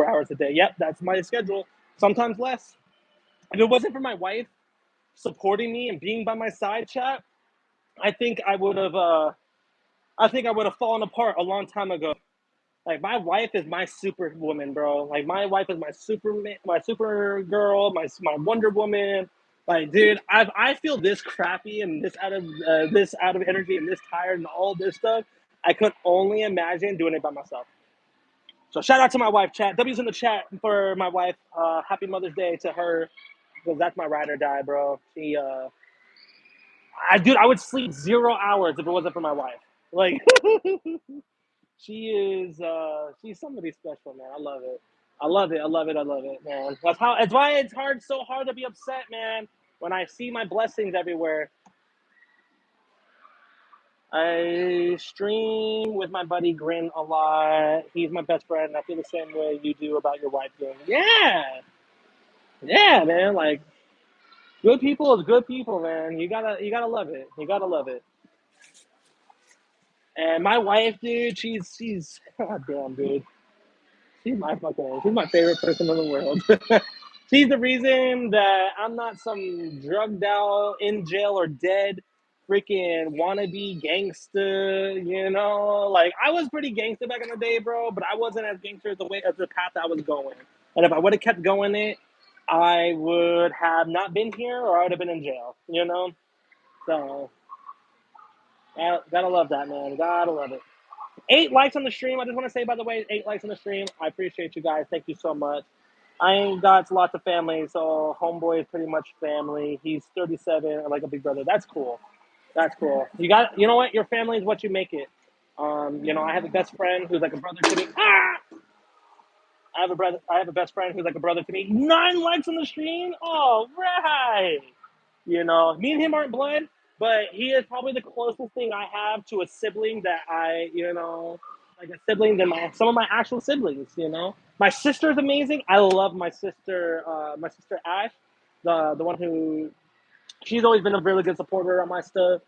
hours a day. Yep, that's my schedule. Sometimes less. If it wasn't for my wife supporting me and being by my side, chat, I think I would have. I think I would have fallen apart a long time ago. Like my wife is my superwoman, bro. Like my wife is my super girl, my Wonder Woman. Like, dude, I feel this crappy and this out of energy and this tired and all this stuff. I could only imagine doing it by myself. So shout out to my wife, chat. W's in the chat for my wife. Happy Mother's Day to her, because that's my ride or die, bro. Dude, I would sleep 0 hours if it wasn't for my wife. Like, she's somebody special, man. I love it. I love it. I love it. I love it, man. That's why it's so hard to be upset, man. When I see my blessings everywhere. I stream with my buddy Grin a lot. He's my best friend. I feel the same way you do about your wife doing. Yeah, yeah, man. Like good people is good people, man. You gotta love it. You gotta love it. And my wife, dude, she's god damn, dude. She's my favorite person in the world. She's the reason that I'm not some drugged out, in jail or dead, freaking wannabe gangster. Like I was pretty gangster back in the day, bro, but I wasn't as gangster as the path I was going. And if I would have kept going it, I would have not been here, or I would have been in jail. So gotta love that, man. Gotta love it. 8 likes on the stream. I just want to say, by the way, 8 likes on the stream. I appreciate you guys. Thank you so much. I ain't got lots of family, so homeboy is pretty much family. He's 37, like a big brother. That's cool. That's cool. You know what? Your family is what you make it. I have a best friend who's like a brother to me. I have a best friend who's like a brother to me. 9 likes on the stream. All right. Me and him aren't blood, but he is probably the closest thing I have to a sibling that like a sibling than some of my actual siblings. My sister's amazing. I love my sister Ash, the one who she's always been a really good supporter on my stuff.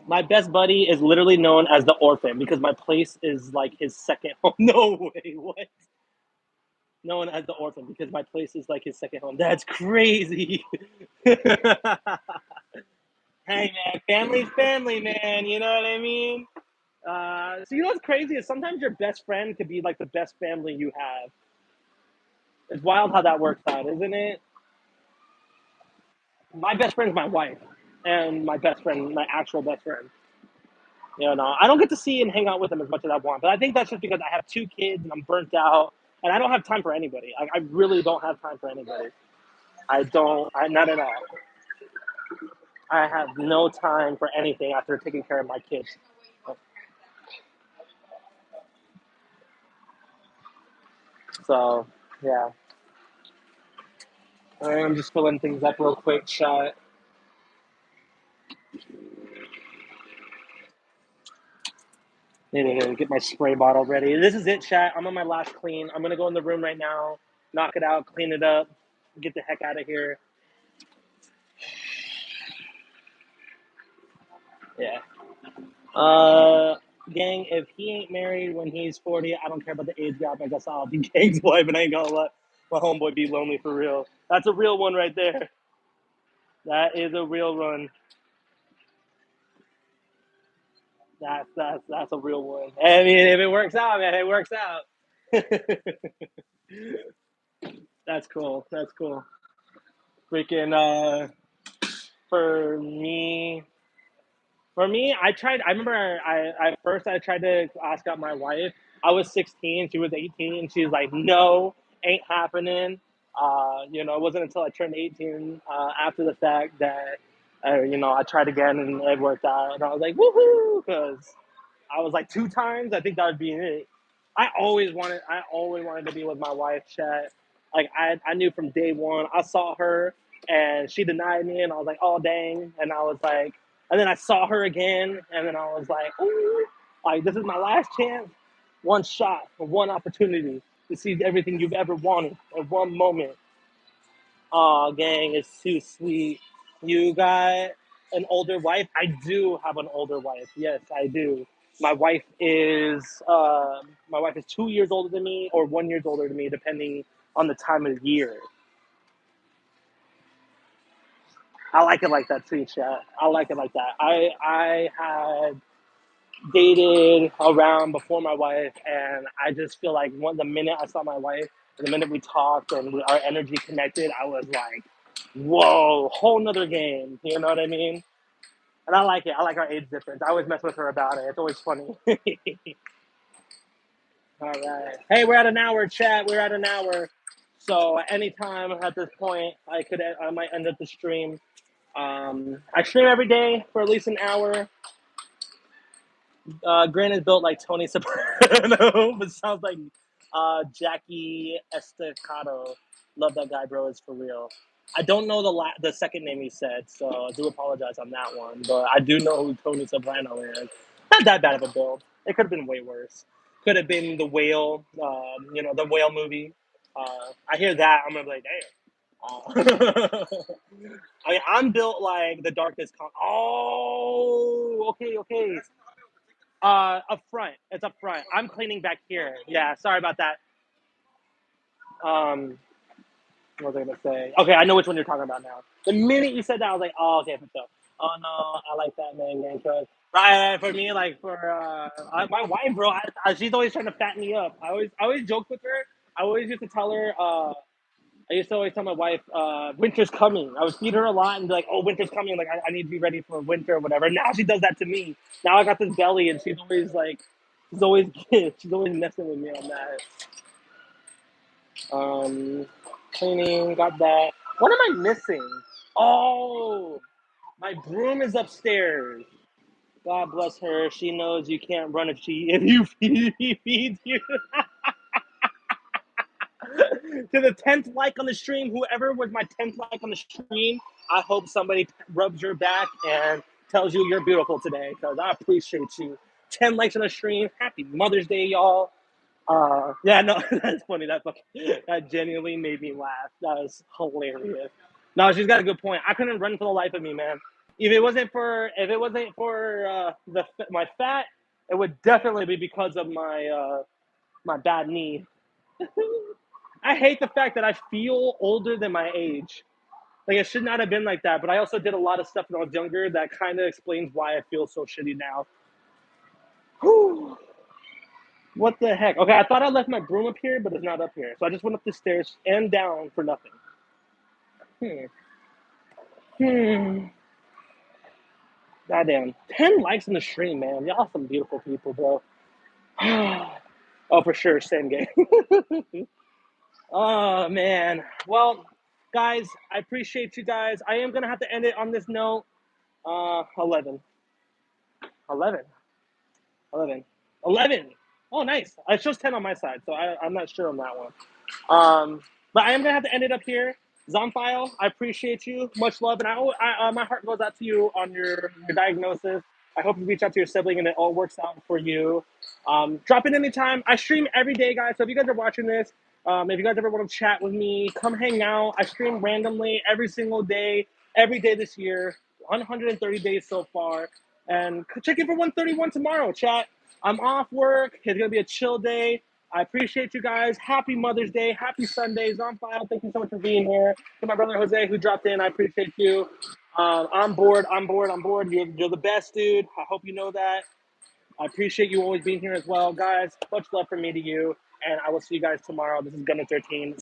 My best buddy is literally known as the orphan because my place is like his second home. No way, what? Known as the orphan because my place is like his second home. That's crazy. Hey, man, family's family, man. You know what I mean? So you know what's crazy is sometimes your best friend could be like the best family you have. It's wild how that works out, isn't it? My best friend's my wife, and my best friend, my actual best friend. You know, I don't get to see and hang out with them as much as I want, but I think that's just because I have two kids and I'm burnt out, and I don't have time for anybody. I really don't have time for anybody. I don't. I not at all. I have no time for anything after taking care of my kids. So yeah, I'm just filling things up real quick. Shot. Need to get my spray bottle ready. This is it, chat. I'm on my last clean. I'm gonna go in the room right now, knock it out, clean it up, get the heck out of here. Yeah. Uh, Gang, if he ain't married when he's 40, I don't care about the age gap. I guess I'll be Gang's boy, but I ain't gonna let my homeboy be lonely for real. That's a real one right there. That is a real one. That's a real one. I mean, if it works out, man, it works out. That's cool. That's cool. Freaking for me, I tried. I remember I tried to ask out my wife. I was 16, she was 18. She's like, "No, ain't happening." It wasn't until I turned 18 after the fact that I tried again and it worked out, and I was like, "Woohoo!" Because I was like two times. I think that would be it. I always wanted to be with my wife, Chat. Like I knew from day one. I saw her and she denied me, and I was like, oh dang. And I was like, and then I saw her again, and then I was like, ooh, like this is my last chance, one shot, one opportunity to see everything you've ever wanted in one moment. Aw, gang, it's too sweet. You got an older wife? I do have an older wife. Yes, I do. My wife is my wife is 2 years older than me or 1 year older than me, depending on the time of year. I like it like that too, chat. I like it like that. I had dated around before my wife, and I just feel like the minute I saw my wife, the minute we talked and our energy connected, I was like, whoa, whole nother game. You know what I mean? And I like it. I like our age difference. I always mess with her about it. It's always funny. All right. Hey, we're at an hour, chat. We're at an hour. So anytime at this point, I might end up the stream. I stream every day for at least an hour. Grant is built like Tony Soprano, but sounds like Jackie Estacado. Love that guy, bro. It's for real. I don't know the second name he said, so I do apologize on that one. But I do know who Tony Soprano is. Not that bad of a build. It could have been way worse. Could have been the whale, the whale movie. I hear that, I'm gonna be like, damn. I mean, I'm built like the darkest. Oh, okay, okay. Up front. It's up front. I'm cleaning back here. Yeah, sorry about that. Um, what was I gonna say? Okay, I know which one you're talking about now. The minute you said that, I was like, oh, okay, for sure. Oh no, I like that man, gang. Cause right for me, like for my wife, bro, she's always trying to fatten me up. I always joke with her. I always used to tell her. I used to always tell my wife, winter's coming. I would feed her a lot and be like, oh, winter's coming. Like, I need to be ready for winter or whatever. Now she does that to me. Now I got this belly and she's always like, she's always, she's always messing with me on that. Um, Cleaning, got that. What am I missing? Oh, my broom is upstairs. God bless her. She knows you can't run if you feed you. To the 10th like on the stream, whoever was my 10th like on the stream, I hope somebody rubs your back and tells you you're beautiful today because I appreciate you. 10 likes on the stream. Happy Mother's Day, y'all. Yeah, no, that's funny. That genuinely made me laugh. That was hilarious. No, she's got a good point. I couldn't run for the life of me, man. If it wasn't for my fat, it would definitely be because of my bad knee. I hate the fact that I feel older than my age. Like, it should not have been like that. But I also did a lot of stuff when I was younger that kind of explains why I feel so shitty now. Whew. What the heck? Okay, I thought I left my broom up here, but it's not up here. So I just went up the stairs and down for nothing. Hmm. Goddamn. 10 likes in the stream, man. Y'all some beautiful people, bro. Oh, for sure. Same game. Oh, man. Well, guys, I appreciate you guys. I am going to have to end it on this note. 11. 11. 11. 11. Oh, nice. It shows 10 on my side, so I'm not sure on that one. But I am gonna have to end it up here. Zomfile, I appreciate you. Much love, and my heart goes out to you on your diagnosis. I hope you reach out to your sibling and it all works out for you. Drop in anytime. I stream every day, guys. So if you guys are watching this, if you guys ever want to chat with me, come hang out. I stream randomly every single day, every day this year. 130 days so far. And check in for 131 tomorrow, chat. I'm off work. It's gonna be a chill day. I appreciate you guys. Happy Mother's Day. Happy Sundays. On file. Thank you so much for being here. To my brother Jose who dropped in, I appreciate you. I'm bored. You're the best, dude. I hope you know that. I appreciate you always being here as well, guys. Much love from me to you, and I will see you guys tomorrow. This is Gunner 13.